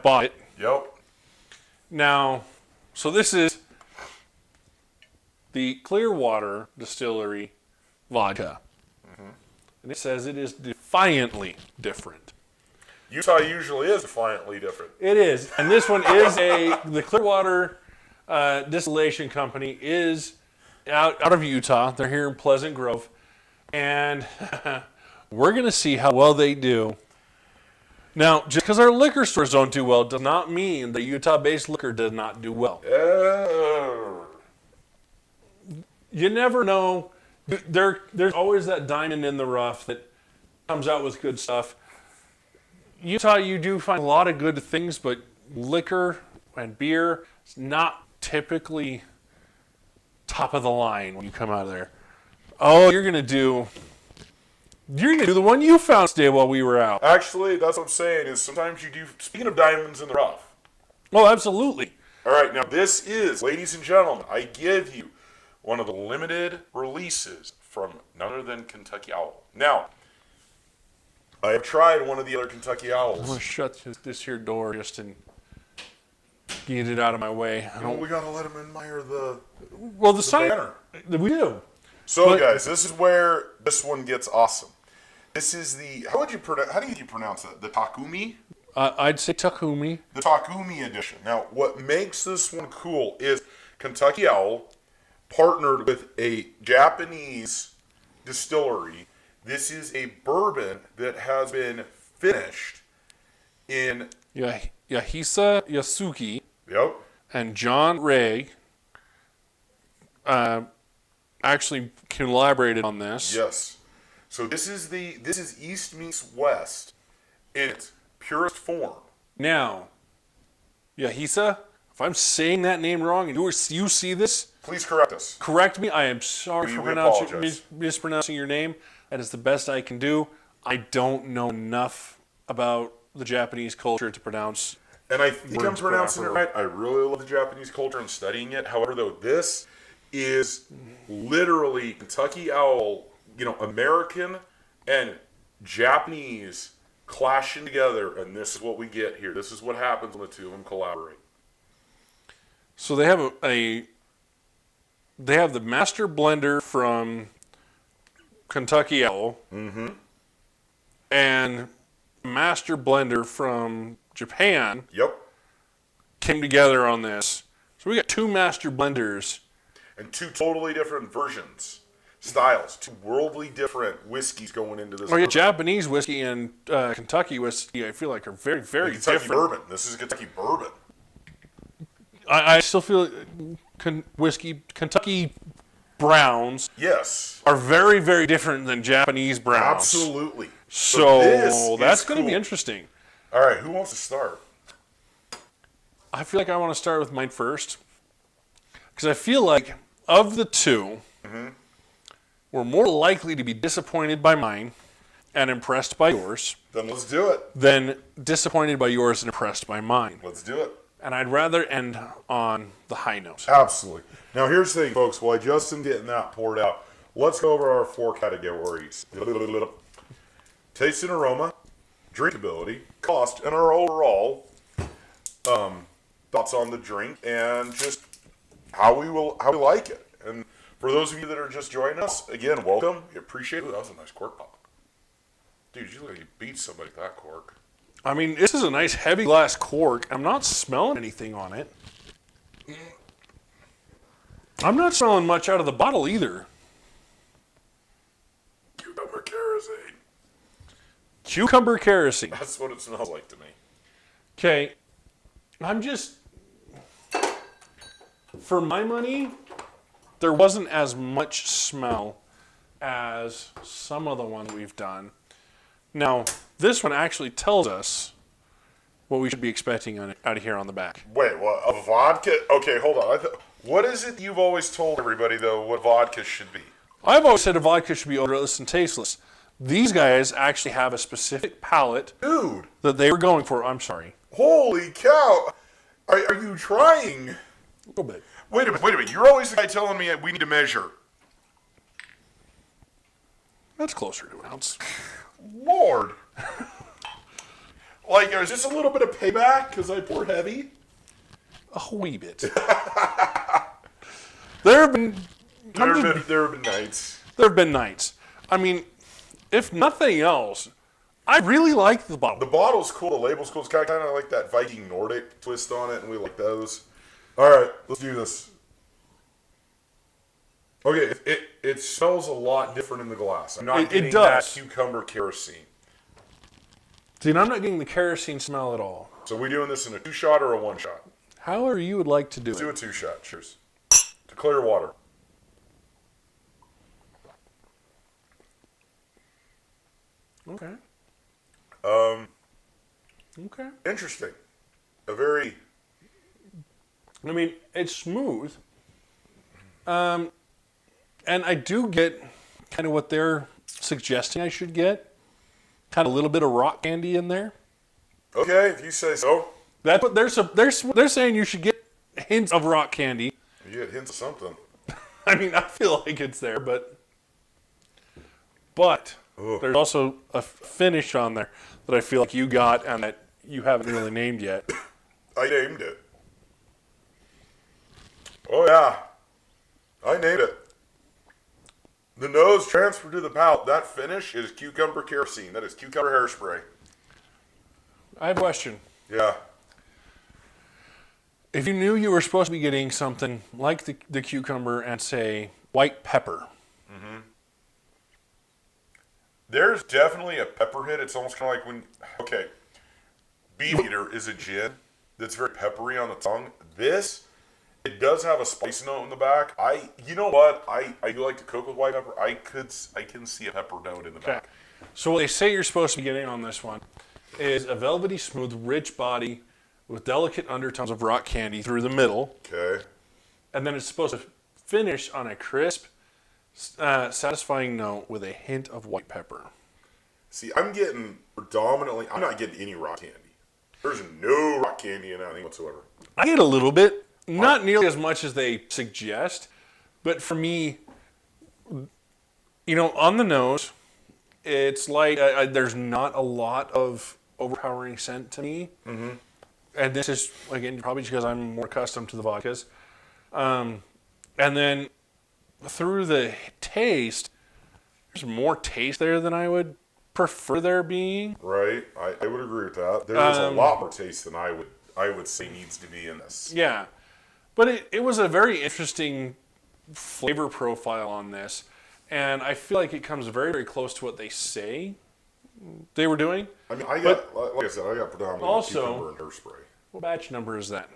bought it. Yep. Now, so this is the Clearwater Distillery vodka. And it says it is defiantly different. Utah usually is defiantly different. It is. And this one is the Clearwater Distillation Company is out of Utah. They're here in Pleasant Grove. And we're going to see how well they do. Now, just because our liquor stores don't do well does not mean the Utah-based liquor does not do well. You never know. There's always that diamond in the rough that comes out with good stuff. Utah, you do find a lot of good things, but liquor and beer is not typically top of the line when you come out of there. Oh, you're gonna do the one you found today while we were out. Actually, that's what I'm saying is sometimes you do. Speaking of diamonds in the rough. Oh, absolutely. All right, now this is, ladies and gentlemen, I give you one of the limited releases from none other than Kentucky Owl. Now, I have tried one of the other Kentucky I'm gonna Owls. shut this here door just and get it out of my way. We gotta let them admire the sign. banner. We do. So, guys, this is where this one gets awesome. This is the how do you pronounce it? The Takumi? I'd say Takumi. The Takumi edition. Now, what makes this one cool is Kentucky Owl partnered with a Japanese distillery. This is a bourbon that has been finished in Yahisa Yasuki Yep. and John Ray actually collaborated on this. Yes. So this is East meets West in its purest form. Now, Yahisa, If I'm saying that name wrong and you see this, Please correct us. correct me. I am sorry We for apologize. mispronouncing your name. That is the best I can do. I don't know enough about the Japanese culture to pronounce. And I think I'm Words pronouncing it properly. right. I really love the Japanese culture and studying it. However, though, this is literally Kentucky Owl, American and Japanese clashing together, and this is what we get here. This is what happens when the two of them collaborate. So they have they have the master blender from Kentucky Owl and master blender from Japan Yep. came together on this. So we got two master blenders. And two totally different versions, styles, two worldly different whiskeys going into this. Oh yeah, bourbon. Japanese whiskey and Kentucky whiskey, I feel like are very, very Kentucky different. bourbon. This is Kentucky bourbon. I still feel Kentucky browns Yes. are very, very different than Japanese browns. Absolutely. So this that's is going to be cool. interesting. All right, who wants to start? I feel like I want to start with mine first. Because I feel like of the two, we're more likely to be disappointed by mine and impressed by yours Then let's do it. than disappointed by yours and impressed by mine. Let's do it. And I'd rather end on the high note. Absolutely. Now, here's the thing, folks. While Justin getting that poured out, let's go over our 4 categories. Taste and aroma, drinkability, cost, and our overall thoughts on the drink and just how we like it. And for those of you that are just joining us, again, welcome. We appreciate it. That was a nice cork pop. Dude, you look like you beat somebody with that cork. I mean, this is a nice heavy glass cork. I'm not smelling anything on it. I'm not smelling much out of the bottle either. Cucumber kerosene. Cucumber kerosene. That's what it smells like to me. Okay, I'm just, for my money, there wasn't as much smell as some of the ones we've done. Now, this one actually tells us what we should be expecting out of here on the back. Wait, what? A vodka? Okay, hold on. What is it you've always told everybody, though, what vodka should be? I've always said a vodka should be odorless and tasteless. These guys actually have a specific palate Dude, that they were going for. I'm sorry. holy cow. Are you trying? A little bit. Wait a minute. You're always the guy telling me we need to measure. That's closer to an ounce. Lord. Like, is this a little bit of payback because I pour heavy? A wee bit. There have been nights. There have been nights. I mean, if nothing else, I really like the bottle. The bottle's cool. The label's cool. It's kind of like that Viking Nordic twist on it, and we like those. All right, let's do this. Okay, it smells a lot different in the glass. I'm not It getting does. that cucumber kerosene. Dude, I'm not getting the kerosene smell at all. So we doing this in a 2-shot or a 1-shot? However you would like to do Let's do a it. 2-shot. Cheers. To clear water. Okay. Okay. Interesting. A very... I mean, it's smooth. And I do get kind of what they're suggesting I should get. Kind of a little bit of rock candy in there. Okay, if you say so. That's what they're saying you should get hints of rock candy. You get hints of something. I mean, I feel like it's there, but Ugh. there's also a finish on there that I feel like you got and that you haven't really named yet. I named it. Oh, yeah. I named it. The nose transferred to the palate. That finish is cucumber kerosene. That is cucumber hairspray. I have a question. Yeah. If you knew you were supposed to be getting something like the cucumber and, say, white pepper, There's definitely a pepper hit. It's almost kind of like when... Okay. Beefeater is a gin that's very peppery on the tongue. This... It does have a spice note in the back. You know what? I do like to cook with white pepper. I can see a pepper note in the back. So what they say you're supposed to be getting on this one is a velvety, smooth, rich body with delicate undertones of rock candy through the middle. Okay. And then it's supposed to finish on a crisp, satisfying note with a hint of white pepper. See, I'm not getting any rock candy. There's no rock candy in anything whatsoever. I get a little bit, not nearly as much as they suggest, but for me, on the nose, it's like there's not a lot of overpowering scent to me. Mm-hmm. And this is, again, probably because I'm more accustomed to the vodkas. And then through the taste, there's more taste there than I would prefer there being. Right, I would agree with that. There's a lot more taste than I would say needs to be in this. Yeah, but it was a very interesting flavor profile on this, and I feel like it comes very, very close to what they say they were doing. I mean, like I said, I got predominantly cucumber and hairspray. What batch number is that?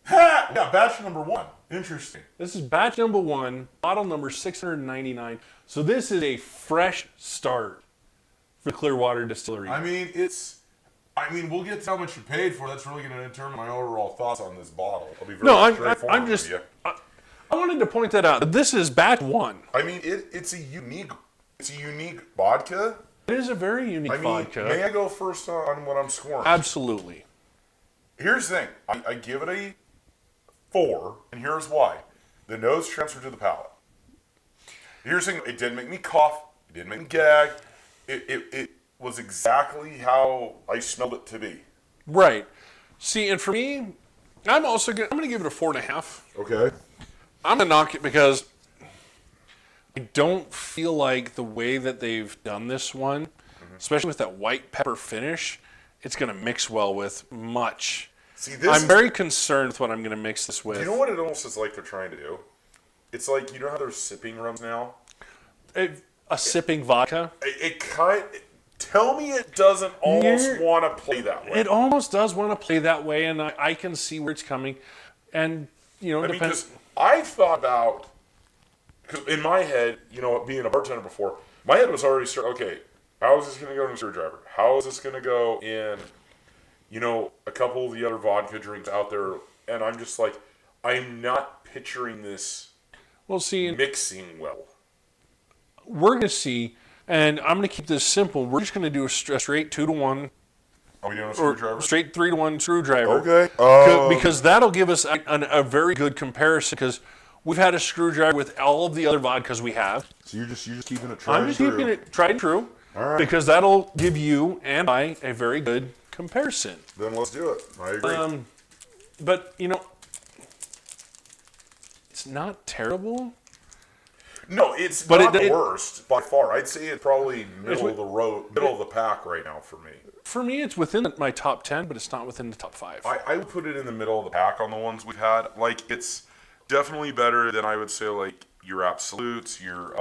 Ha! Yeah, batch number 1. Interesting. This is batch number 1, bottle number 699. So this is a fresh start for Clearwater Distillery. I mean, we'll get to how much you paid for. That's really going to determine my overall thoughts on this bottle. I'll be very straightforward with you. I wanted to point that out. This is batch 1. I mean, it's a unique vodka. It is a very unique vodka. May I go first on what I'm scoring? Absolutely. Here's the thing. I give it a 4, and here's why. The nose transferred to the palate. Here's the thing. It didn't make me cough. It didn't make me gag. It was exactly how I smelled it to be. Right. See, and for me, I'm going to give it a 4.5. Okay. I'm going to knock it because I don't feel like the way that they've done this one, especially with that white pepper finish, it's going to mix well with much. See, I'm very concerned with what I'm going to mix this with. Do you know what it almost is like they're trying to do? It's like, how there's sipping rums now? A sipping vodka? Tell me it doesn't almost want to play that way. It almost does want to play that way, and I can see where it's coming. And, depends. Because I've thought about, because in my head, being a bartender before, my head was already okay, how is this going to go in a screwdriver? How is this going to go in, a couple of the other vodka drinks out there? And I'm just like, I'm not picturing this mixing well. We're going to see, and I'm going to keep this simple. We're just going to do a straight 2-to-1. Are we doing a screwdriver? Straight 3-to-1 screwdriver. Okay. Because that'll give us a very good comparison, because we've had a screwdriver with all of the other vodkas we have. So you're just keeping it tried and true. I'm just keeping it tried and true. All right. Because that'll give you and I a very good comparison. Then let's do it. I agree. But, it's not terrible. No, it's not the worst by far. I'd say it's probably middle of the pack right now for me. For me, it's within my top 10, but it's not within the top 5. I would put it in the middle of the pack on the ones we've had. Like, it's definitely better than I would say, like, your Absolutes, your,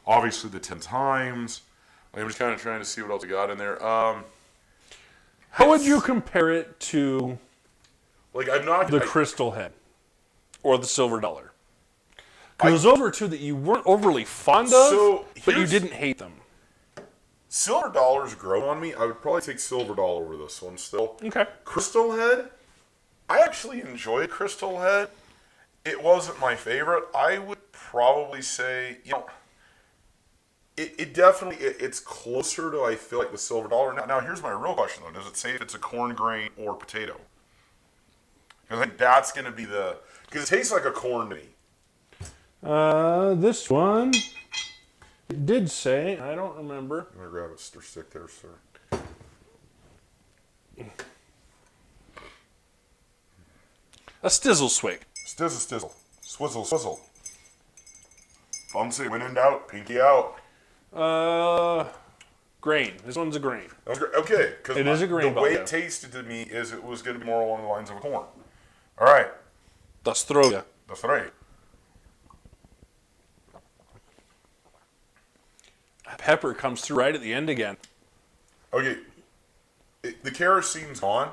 obviously the 10 Times. I'm just kind of trying to see what else we got in there. How would you compare it to the Crystal Head or the Silver Dollar? Because those were two that you weren't overly fond of, but you didn't hate them. Silver Dollar's grown on me. I would probably take Silver Dollar over this one still. Okay. Crystal Head, I actually enjoyed Crystal Head. It wasn't my favorite. I would probably say, it definitely, it's closer to, I feel like, the Silver Dollar. Now, here's my real question, though. Does it say if it's a corn grain or potato? Because I think that's going to be because it tastes like a corn to me. This one, it did say, I don't remember. I'm going to grab a stir stick there, sir. A Stizzle Swig. Stizzle. Swizzle. Fancy, when in doubt, pinky out. Grain. This one's a grain. Okay, because it is a grain. The way it tasted to me is it was going to be more along the lines of a corn. All right. That's right. Pepper comes through right at the end again. Okay. The kerosene's gone.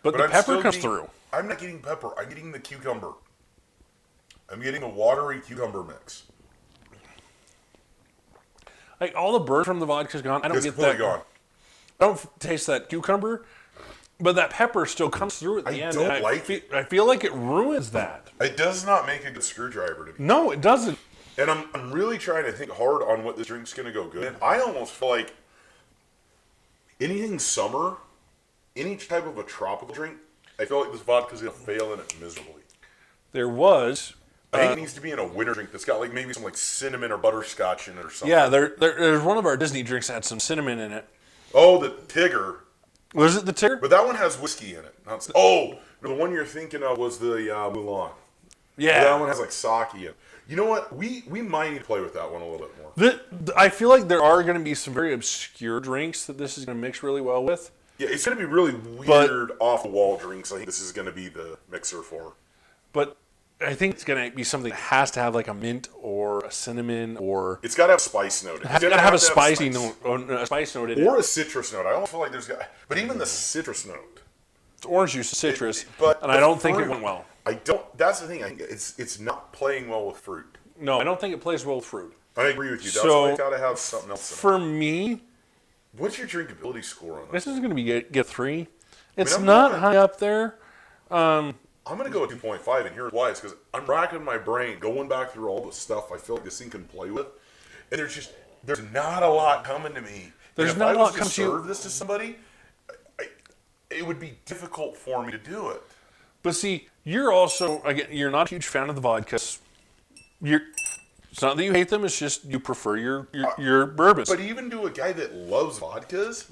But the pepper comes through. I'm not getting pepper. I'm getting the cucumber. I'm getting a watery cucumber mix. Like, all the burn from the vodka's gone. I don't get that. It's completely gone. I don't taste that cucumber. But that pepper still comes through at the end. don't and like it. I feel like it ruins that. It does not make a good screwdriver to me. No, it doesn't. And I'm really trying to think hard on what this drink's going to go good. And I almost feel like anything summer, any type of a tropical drink, I feel like this vodka's going to fail in it miserably. There was... I think it needs to be in a winter drink that's got like maybe some like cinnamon or butterscotch in it or something. Yeah, there's one of our Disney drinks that had some cinnamon in it. Oh, the Tigger. Was it the Tigger? But that one has whiskey in it. Oh, the one you're thinking of was the Mulan. Yeah. That one has like sake in it. You know what? We might need to play with that one a little bit more. I feel like there are going to be some very obscure drinks that this is going to mix really well with. Yeah, it's going to be really weird, off-the-wall drinks. I think this is going to be the mixer for. But I think it's going to be something that has to have like a mint or a cinnamon or... It's got to have spice note. It's got to have a spicy note, or a spice note in it. Or a citrus note. I don't feel like there's... But even the citrus note. It's orange juice, citrus, but and I don't think it went well. I don't... That's the thing. I think it's not playing well with fruit. No, I don't think it plays well with fruit. I agree with you. That's So, why it's got to have something else in it. For me... What's your drinkability score on This is going to be get 3. It's I'm not not- high up there. I'm going to go with 2.5, and here's why. It's because I'm racking my brain, going back through all the stuff I feel like this thing can play with, and there's not a lot coming to me. There's and not if a I lot was comes to to you. serve this to somebody, it would be difficult for me to do it. But see, you're also, again, you're not a huge fan of the vodkas. It's not that you hate them, it's just you prefer your bourbons. But even to a guy that loves vodkas,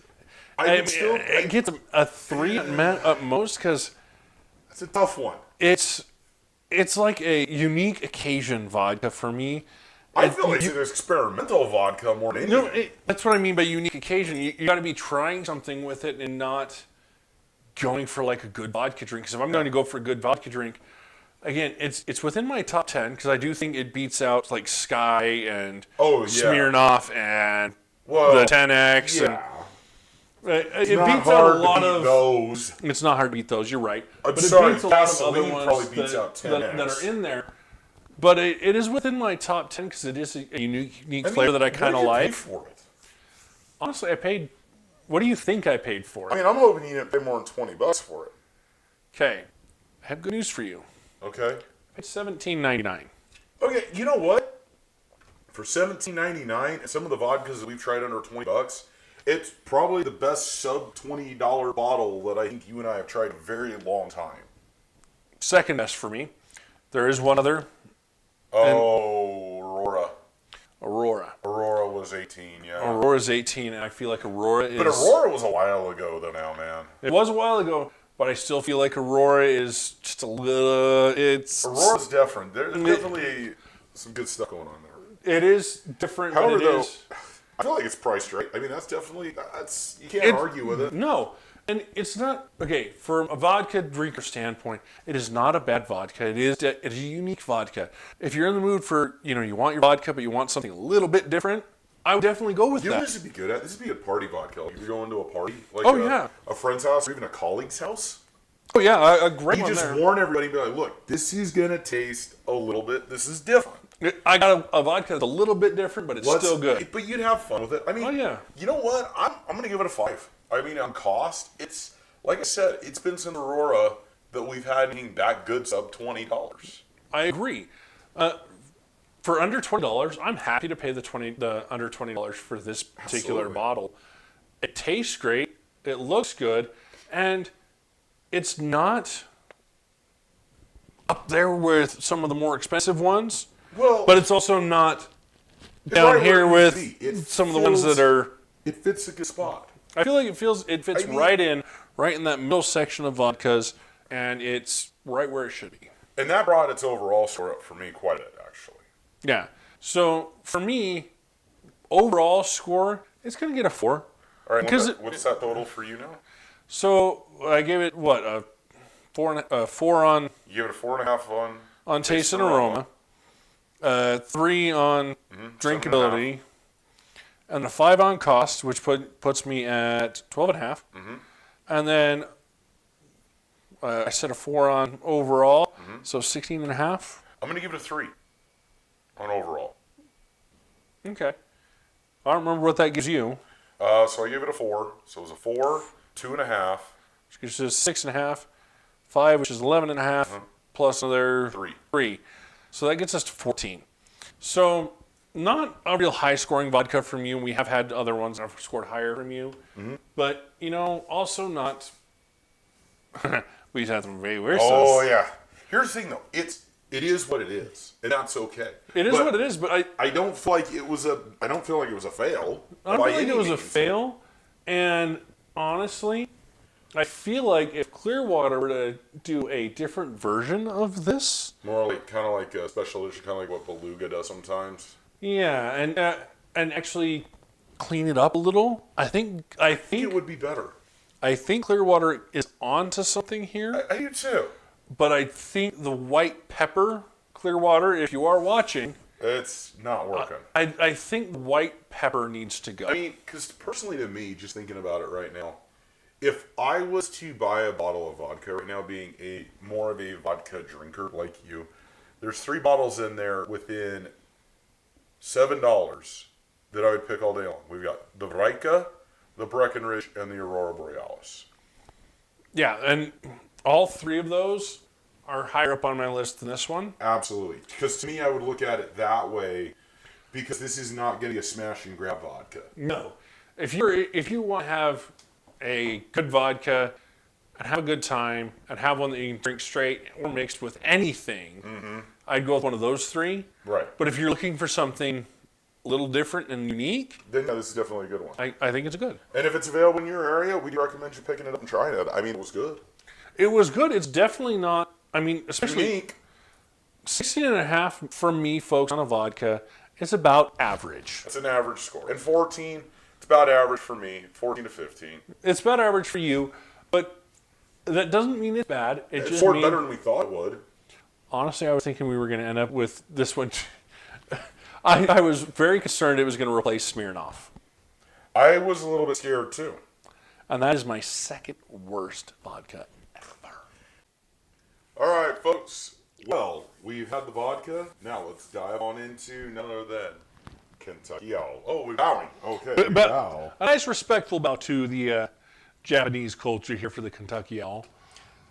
I would still... It gets a 3 at most because It's a tough one. it's like a unique occasion vodka for me. I feel like it's experimental vodka more than anything. No, that's what I mean by unique occasion. You got to be trying something with it and not going for like a good vodka drink. Because if I'm going to go for a good vodka drink, again, it's within my top 10 because I do think it beats out like Sky and Smirnoff and the 10X. Yeah. It not beats out hard a lot to beat of those. It's not hard to beat those. You're right. I'm but sorry, it beats a lot of gasoline other ones probably beats out that 10X. are in there. But it is within my top 10 because it is a unique flavor that I kind of like. What did you pay for it? Honestly, I paid. What do you think I paid for it? I mean, I'm hoping you didn't pay more than $20 for it. Okay, I have good news for you. Okay. I paid $17.99. Okay, you know what? For $17.99, some of the vodkas that we've tried under $20, it's probably the best sub $20 bottle that I think you and I have tried in a very long time. Second best for me. There is one other. Oh, Aurora. Aurora was 18, yeah. Aurora's 18, and I feel like Aurora is... But Aurora was a while ago, though, now, man. It was a while ago, but I still feel like Aurora is just a little... Aurora's different. There's definitely some good stuff going on there. It is different, However, but though, is... I feel like it's priced right. I mean, you can't argue with it. No, and it's not... Okay, from a vodka drinker standpoint, it is not a bad vodka. It is a unique vodka. If you're in the mood for, you want your vodka, but you want something a little bit different, I would definitely go with You know that. what this would be good at? This would be a party vodka. Like if you're going to a party, like a friend's house or even a colleague's house. Oh, yeah, a great You one just there. warn everybody and be like, look, this is going to taste a little bit, this is different. I got a vodka that's a little bit different, but it's still good. But you'd have fun with it. I mean, you know what? I'm going to give it a 5. I mean, on cost, it's, like I said, it's been since Aurora that we've had anything that good sub $20. I agree. For under $20, I'm happy to pay the under $20 for this particular bottle. It tastes great. It looks good, and it's not up there with some of the more expensive ones. Well, but it's also not down here with some of the ones that are. It fits a good spot. I feel like it fits right in that middle section of vodkas, and it's right where it should be. And that brought its overall score up for me quite a bit, actually. Yeah. So for me, overall score, it's going to get a 4. All right. What's that total for you now? So I gave it what a 4 on. You give it a 4.5 on taste and aroma. 3 on drinkability, and a 5 on cost, which puts me at 12.5. And then I said a 4 on overall, so 16.5. I'm going to give it a 3 on overall. Okay. I don't remember what that gives you. So I gave it a 4. So it was a 4, 2.5, which is 6.5, 5, which is 11.5, plus another 3. So that gets us to 14. So not a real high-scoring vodka from you. We have had other ones that have scored higher from you. But, also not... We've had some very worse. Oh, yeah. Here's the thing, though. It is what it is, and that's okay. It is what it is, but I don't feel like it was a fail. I don't feel like it was a fail, and honestly, I feel like if Clearwater were to do a different version of this, more like kind of like a special edition, kind of like what Beluga does sometimes. Yeah, and actually clean it up a little. I think it would be better. I think Clearwater is onto something here. I do too. But I think the white pepper Clearwater, if you are watching, it's not working. I think white pepper needs to go. I mean, because personally to me, just thinking about it right now, if I was to buy a bottle of vodka right now, being more of a vodka drinker like you, there's 3 bottles in there within $7 that I would pick all day long. We've got the Vrika, the Breckenridge, and the Aurora Borealis. Yeah, and all 3 of those are higher up on my list than this one. Absolutely. Because to me, I would look at it that way, because this is not going to be a smash and grab vodka. No. If you want to have a good vodka and have a good time and have one that you can drink straight or mixed with anything, I'd go with one of those 3. Right. But if you're looking for something a little different and unique, then yeah, this is definitely a good one. I think it's good. And if it's available in your area, we do recommend you picking it up and trying it. I mean, it was good. It was good. It's definitely not, especially unique. 16.5 for me, folks, on a vodka, is about average. It's an average score. And 14, it's about average for me, 14 to 15. It's about average for you, but that doesn't mean it's bad. It just scored better than we thought it would. Honestly, I was thinking we were going to end up with this one. I was very concerned it was going to replace Smirnoff. I was a little bit scared too. And that is my second worst vodka ever. All right, folks. Well, we've had the vodka. Now let's dive on into none other than Kentucky Owl. Oh, we're bowing. Okay. But a nice respectful bow to the Japanese culture here for the Kentucky Owl.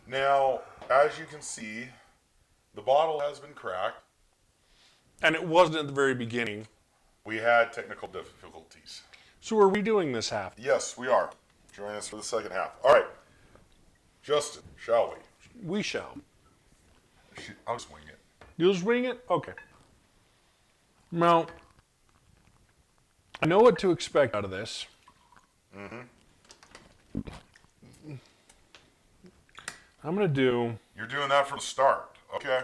Now, as you can see, the bottle has been cracked. And it wasn't at the very beginning. We had technical difficulties. So we're redoing this half. Yes, we are. Join us for the second half. All right. Justin, shall we? We shall. I'll just wing it. You'll just wing it? Okay. Now, I know what to expect out of this. I'm going to do... You're doing that from the start. Okay.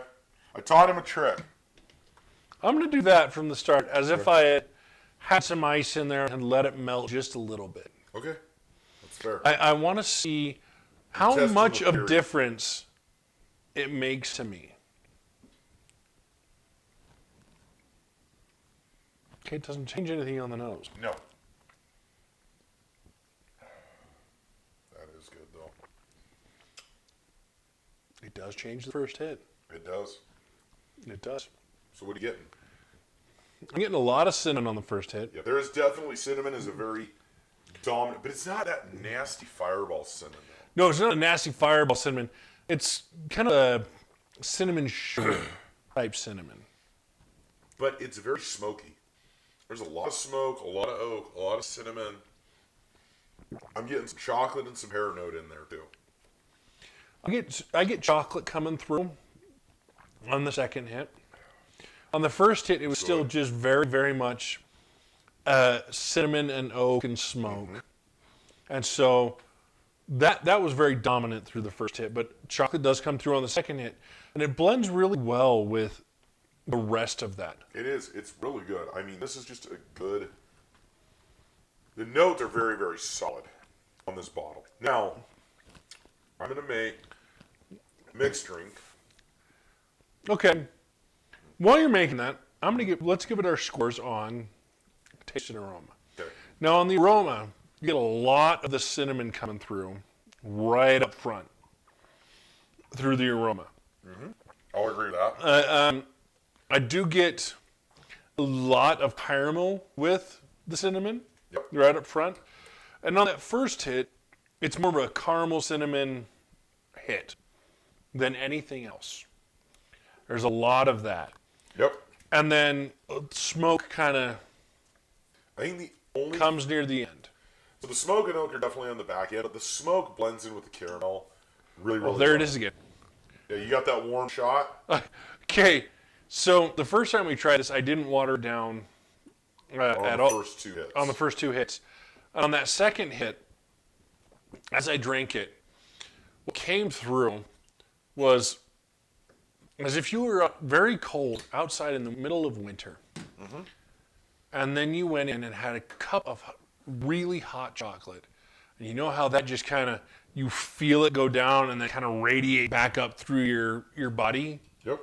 I taught him a trick. I'm going to do that from the start, as if I had some ice in there and let it melt just a little bit. Okay. That's fair. I want to see how much of difference it makes to me. Okay, it doesn't change anything on the nose. No. That is good, though. It does change the first hit. It does. It does. So what are you getting? I'm getting a lot of cinnamon on the first hit. Yeah, there is definitely cinnamon is a very dominant, but it's not that nasty fireball cinnamon. No, it's not a nasty fireball cinnamon. It's kind of a cinnamon sugar type cinnamon. But it's very smoky. There's a lot of smoke, a lot of oak, a lot of cinnamon. I'm getting some chocolate and some hair note in there too. I get chocolate coming through on the second hit. On the first hit, it was still just very, very much cinnamon and oak and smoke. And so that was very dominant through the first hit. But chocolate does come through on the second hit. And it blends really well with the rest of that. It is. It's really good. I mean, this is just a good... The notes are very, very solid on this bottle. Now, I'm going to make a mixed drink. Okay. While you're making that, let's give it our scores on taste and aroma. Okay. Now on the aroma, you get a lot of the cinnamon coming through right up front through the aroma. I'll agree with that. I do get a lot of caramel with the cinnamon right up front. And on that first hit, It's more of a caramel cinnamon hit than anything else. There's a lot of that. Yep. And then smoke kind of I think the only comes near the end. so the smoke and oak are definitely on the back end, but the smoke blends in with the caramel really, really Well, there well. it is again. Yeah, you got that warm shot. Okay, so the first time we tried this, I didn't water it down at all. First 2 hits. On the first 2 hits. And on that second hit, as I drank it, what came through was as if you were very cold outside in the middle of winter. Mm-hmm. And then you went in and had a cup of really hot chocolate. And you know how that just kind of, you feel it go down and then kind of radiate back up through your body? Yep.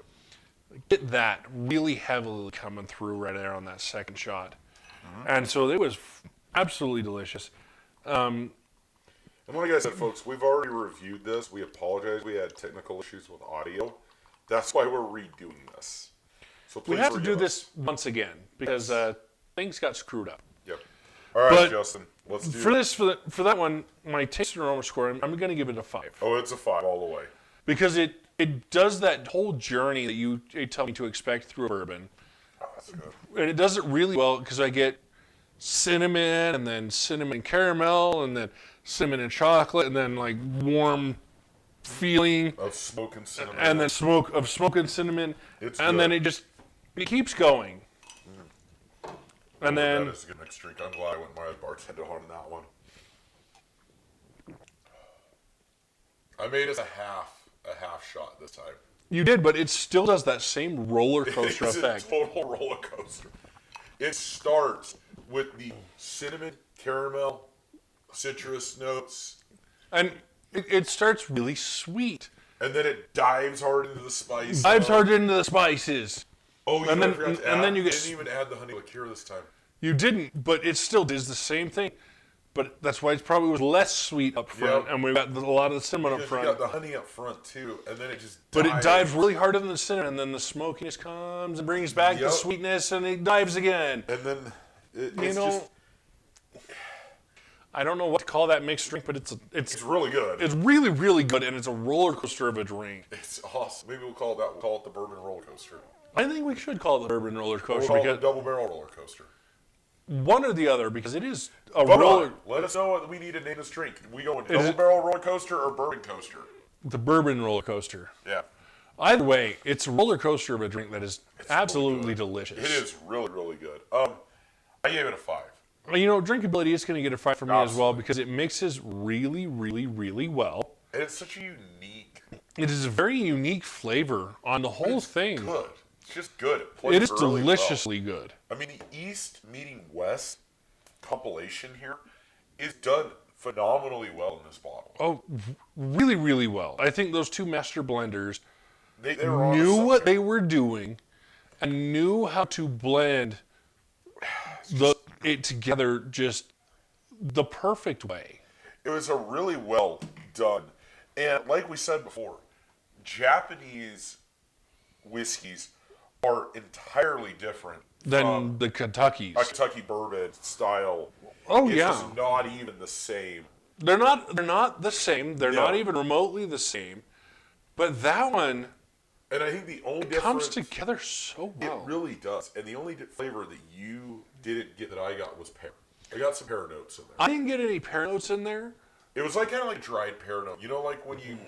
Get that really heavily coming through right there on that second shot. And so it was absolutely delicious. And like I said, folks, we've already reviewed this. We apologize. We had technical issues with audio. That's why we're redoing this. So please We have to do forgive us. this once again because things got screwed up. Yep. All right, But Justin. Let's do For it. this, for that one, my taste and aroma score, I'm going to give it a 5 Oh, it's a 5 all the way. because it does that whole journey that you tell me to expect through a bourbon, Oh, that's good. and it does it really well because I get cinnamon and then cinnamon caramel and then cinnamon and chocolate and then like warm feeling Of smoke and cinnamon. and then smoke and cinnamon It's and good. then it keeps going. And then that is a good next drink. I'm glad I went my bartender on that one. I made us a half shot this time. you did, but it still does that same roller coaster It's effect. a total roller coaster. It starts with the cinnamon, caramel, citrus notes, And it starts really sweet. and then it dives hard into the spice. Dives hard into the spices. Oh, you and know, then- I forgot to and add, then you get- didn't even add the honey liqueur this time. You didn't, but it still does the same thing. But that's why it probably was less sweet up front, Yep. and we got a lot of the cinnamon up Because you front. got the honey up front too, and then it just But it dives really hard into the cinnamon, and then the smokiness comes and brings back the Yep. sweetness, and it dives again. And then it's You know, just I don't know what to call that mixed drink, but it's it's really good. it's really, really good, and it's a roller coaster of a drink. It's awesome. Maybe we'll call it that. We'll call it the bourbon roller coaster. I think we should call it the bourbon roller We'll coaster call it the because double barrel roller coaster. one or the other, because it is a Vote roller. on it. Let us know what we need to name this drink. We going Is double it- barrel roller coaster or bourbon coaster? The bourbon roller coaster. Yeah. Either way, it's a roller coaster of a drink that is absolutely really delicious. It is really, really good. I gave it a 5. You know, drinkability is going to get a 5 for me as well Absolutely. because it mixes really, really, really well. And it's such a unique, It is a very unique flavor on the whole thing. good. It's just good. It plays It is really deliciously good. well. I mean, the East meeting West compilation here is done phenomenally well in this bottle. Oh, really, really well. I think those two master blenders They were on knew to what something. they were doing and knew how to blend it together just the perfect way. It was a really well done. And like we said before, Japanese whiskeys are entirely different Than from the Kentuckys. a Kentucky bourbon style. Oh, it's yeah. just not even the same. They're not the same. They're No. not even remotely the same. But that one And I think the only comes difference, together so it well. really does. And the only flavor that you didn't get that I got was pear. I got some pear notes in there. I didn't get any pear notes in there. It was like kind of like dried pear note. You know, like when you've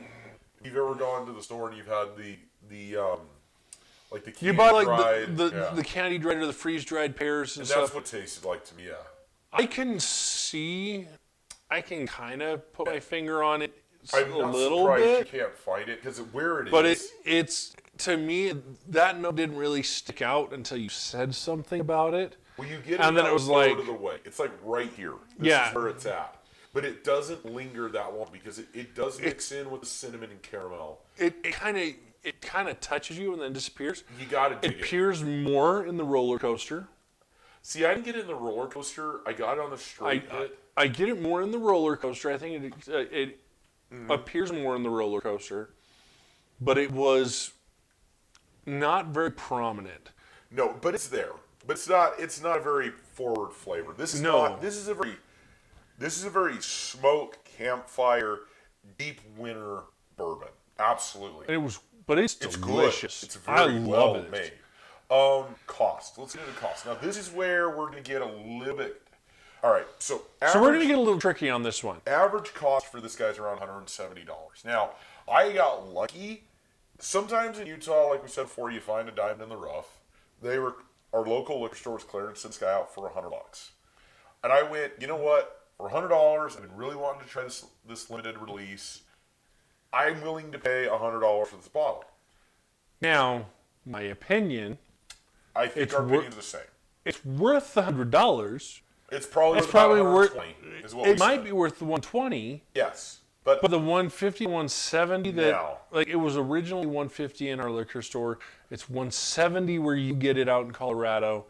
ever gone to the store and you've had the like the You candy buy like dried, the yeah. the candy dried or the freeze dried pears and And stuff. that's what it tasted like to me. Yeah. I can kind of put my finger on it I'm a not little surprised bit, you can't find it because where it but is, it's to me that note didn't really stick out until you said something about it. well, you get it and then about it was a third like- of the way. It's like right here. This Yeah. is where it's at. But it doesn't linger that long because it does mix in with the cinnamon and caramel. It kind of touches you and then disappears. You got to dig It it. appears more in the roller coaster. See, I didn't get it in the roller coaster. I got it on the straight hit. I get it more in the roller coaster. I think it appears more in the roller coaster, but it was not very prominent. No, but it's there. But it's not a very forward flavor. This is No. not. This is a very smoke campfire, deep winter bourbon. Absolutely. But it's It's delicious. good. It's I very love well it. made. Cost. Let's get into cost. Now, this is where we're going to get a little bit. All right. So So we're going to get a little tricky on this one. average cost for this guy's around $170. Now, I got lucky. Sometimes in Utah, like we said before, you find a diamond in the rough. Our local liquor stores clearance this guy out for $100. And I went, you know what? For $100, I've been really wanting to try this limited release. I'm willing to pay $100 for this bottle. Now, my opinion, I think our opinion's the same. it's worth the $100. It's probably worth. is what It we might said. be worth the 120. Yes, but But the 150, 170 that No. like it was originally 150 in our liquor store. It's 170 where you get it out in Colorado.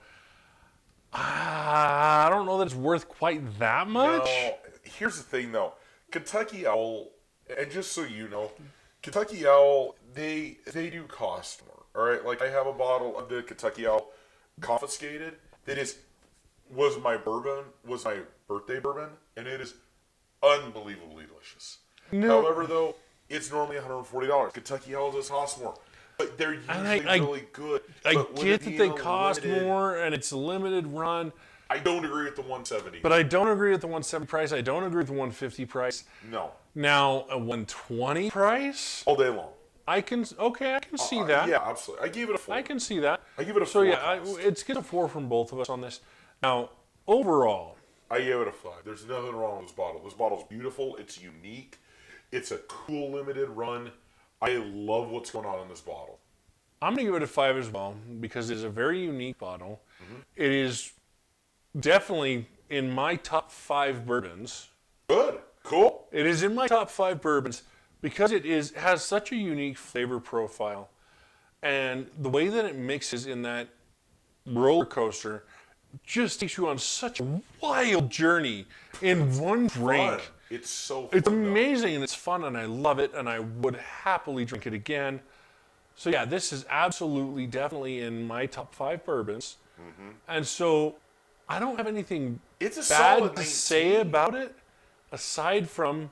I don't know that it's worth quite that much. no. Here's the thing, though. Kentucky Owl, and just so you know, Kentucky Owl, they do cost more. All right, like I have a bottle of the Kentucky Owl confiscated. That was my birthday bourbon, and it is unbelievably delicious. No. However, though, it's normally $140. Kentucky Owl does cost more, but they're usually really good. I But with get it that being they a cost limited- more and it's a limited run, I don't agree with the 170. but I don't agree with the 170 price. I don't agree with the 150 price. No, Now, a 120 price, all day long. I can see that. Yeah, absolutely. I gave it a 4. I can see that. I give it a So 4. yeah, it's get a 4 from both of us on this. Now, overall, I gave it a 5. There's nothing wrong with this bottle. This bottle's beautiful. It's unique. It's a cool limited run. I love what's going on in this bottle. I'm going to give it a 5 as well because it's a very unique bottle. Mm-hmm. It is definitely in my top 5 bourbons. Good. Cool. It is in my top 5 bourbons because it has such a unique flavor profile. And the way that it mixes in that roller coaster just takes you on such a wild journey in one drink. Fun. It's so fun. It's amazing and it's fun and I love it and I would happily drink it again. So yeah, this is absolutely, definitely in my top 5 bourbons. Mm-hmm. And so I don't have anything It's a bad solid to say 19. about it, aside from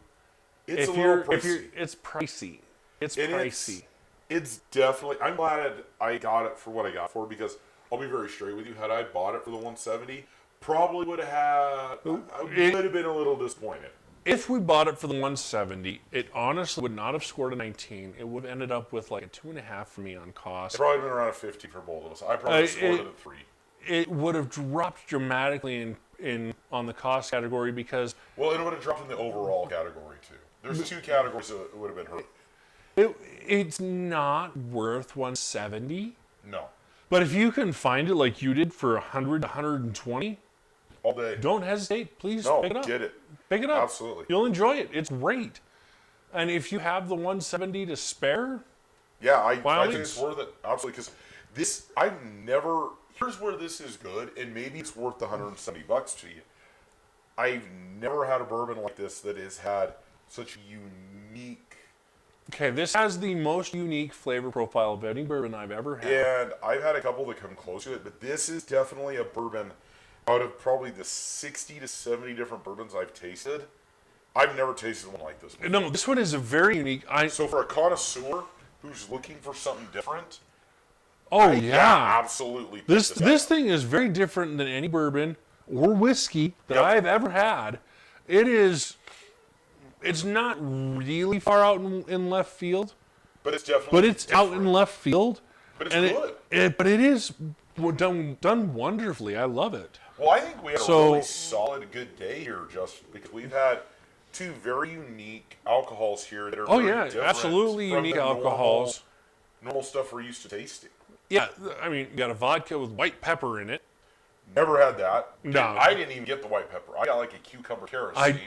It's a if little you're, pricey. it's pricey. It's And pricey. It's definitely. I'm glad I got it for what I got for because I'll be very straight with you. Had I bought it for the 170, probably would have had. I would have been a little disappointed. If we bought it for the 170, it honestly would not have scored a 19. It would have ended up with like a 2.5 for me on cost. It's probably been around a 50 for both of us. I probably scored it at 3. It would have dropped dramatically in on the cost category because Well, it would have dropped in the overall category too. There's 2 categories that it would have been hurt. it's not worth 170. No, But if you can find it like you did for 100 to 120, all day. don't hesitate. Please No, pick it up. get it. Pick it up. Absolutely. You'll enjoy it. It's great. And if you have the 170 to spare, Yeah, I all think means. it's worth it. Absolutely, because this I've never. Here's where this is good, and maybe it's worth the $170 to you. I've never had a bourbon like this that has had such unique. okay, this has the most unique flavor profile of any bourbon I've ever had. And I've had a couple that come close to it, but this is definitely a bourbon out of probably the 60 to 70 different bourbons I've tasted. I've never tasted one like this before. No, this one is a very unique. So for a connoisseur who's looking for something different, yeah. absolutely. pick This up. thing is very different than any bourbon or whiskey that Yep. I've ever had. It's not really far out in left field, But it's definitely. but it's out different. in left field. But it's and good. but it is done wonderfully. I love it. Well, I think we had a So- really solid, good day here, just because we've had 2 very unique alcohols here that are. Oh very yeah, different absolutely from unique the alcohols. Normal stuff we're used to tasting. Yeah, I mean, you got a vodka with white pepper in it. Never had that. No. I didn't even get the white pepper. I got like a cucumber kerosene.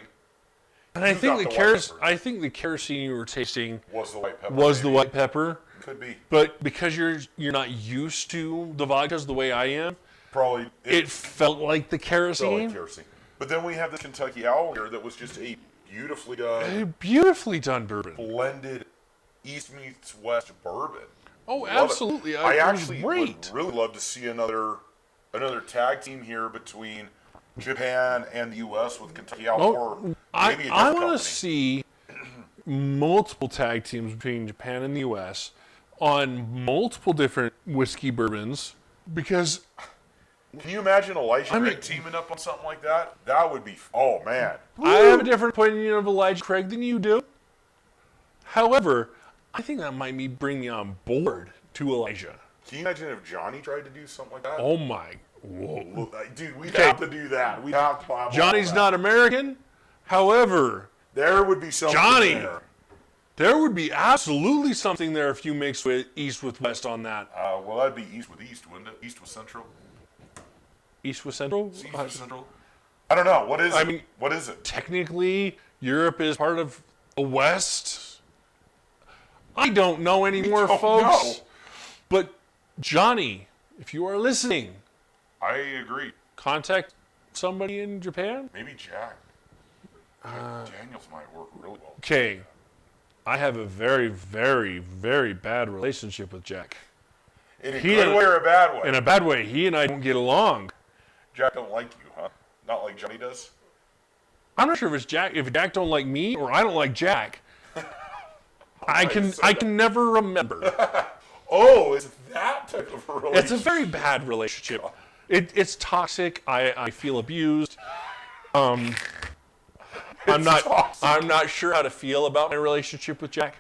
And I You think got the the white pepper. I think the kerosene you were tasting Was the white pepper? was the maybe? white pepper. Could be. But because you're not used to the vodkas the way I am, Probably. it felt like the felt kerosene. like kerosene. But then we have the Kentucky Owl here that was just a beautifully done, A beautifully done bourbon. blended East meets West bourbon. Oh, Love it. absolutely. I It was actually great. would really love to see another tag team here between Japan and the U.S. with Kentucky out, Oh, or maybe a I different want company. to see multiple tag teams between Japan and the U.S. on multiple different whiskey bourbons because Can you imagine Elijah I mean- Craig teaming up on something like that? That would be, oh man. I have a different opinion of Elijah Craig than you do. However, I think that might bring me on board to Elijah. Can you imagine if Johnny tried to do something like that? Oh my, whoa. Dude, we'd Okay. have to do that. We'd have to buy Johnny's not American. However, There would be something Johnny. there. there would be absolutely something there if you mix with East with West on that. Well, that'd be East with East, wouldn't it? East with Central? East with Central? East with Central? I don't know. What is it? mean- What is it? Technically, Europe is part of the West. I don't know anymore, don't folks. know. But Johnny, if you are listening, I agree. contact somebody in Japan. Maybe Jack. Daniels might work really well. Okay, I have a very, very, very bad relationship with Jack. In a He good and- way or a bad way? In a bad way. He and I don't get along. Jack don't like you, huh? Not like Johnny does? I'm not sure if it's Jack. If Jack don't like me or I don't like Jack. I can never remember. Oh, it's that type of a relationship. It's a very bad relationship. It's toxic. I feel abused. I'm not toxic. I'm not sure how to feel about my relationship with Jack.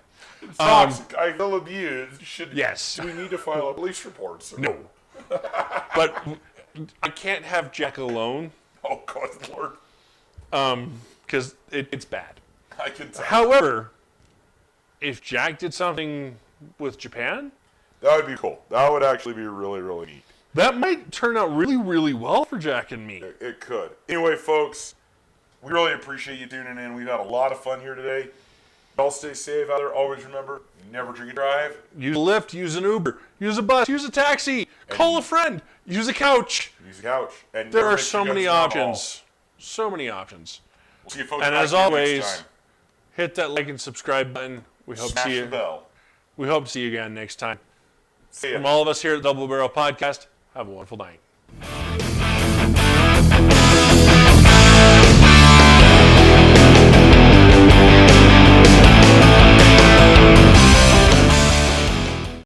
toxic. I feel abused. Yes. Do we need to file a police report, sir? No. But I can't have Jack alone Oh, God, Lord. because it's bad. I can tell. However, if Jack did something with Japan, That would be cool. That would actually be really, really neat. that might turn out really, really well for Jack and me. It could. Anyway, folks, we really appreciate you tuning in. We've had a lot of fun here today. Y'all stay safe out there. Always remember, never drink and drive. Use a Lyft, use an Uber, use a bus, use a taxi, call a friend, use a couch. Use the couch. And There never are mix so your many guts down the options. So many options. hall. We'll see you folks And back as here next always, time. hit that like and subscribe button. We hope to Smash see the you. bell. We hope to see you again next time. See ya. From all of us here at Double Barrel Podcast, have a wonderful night.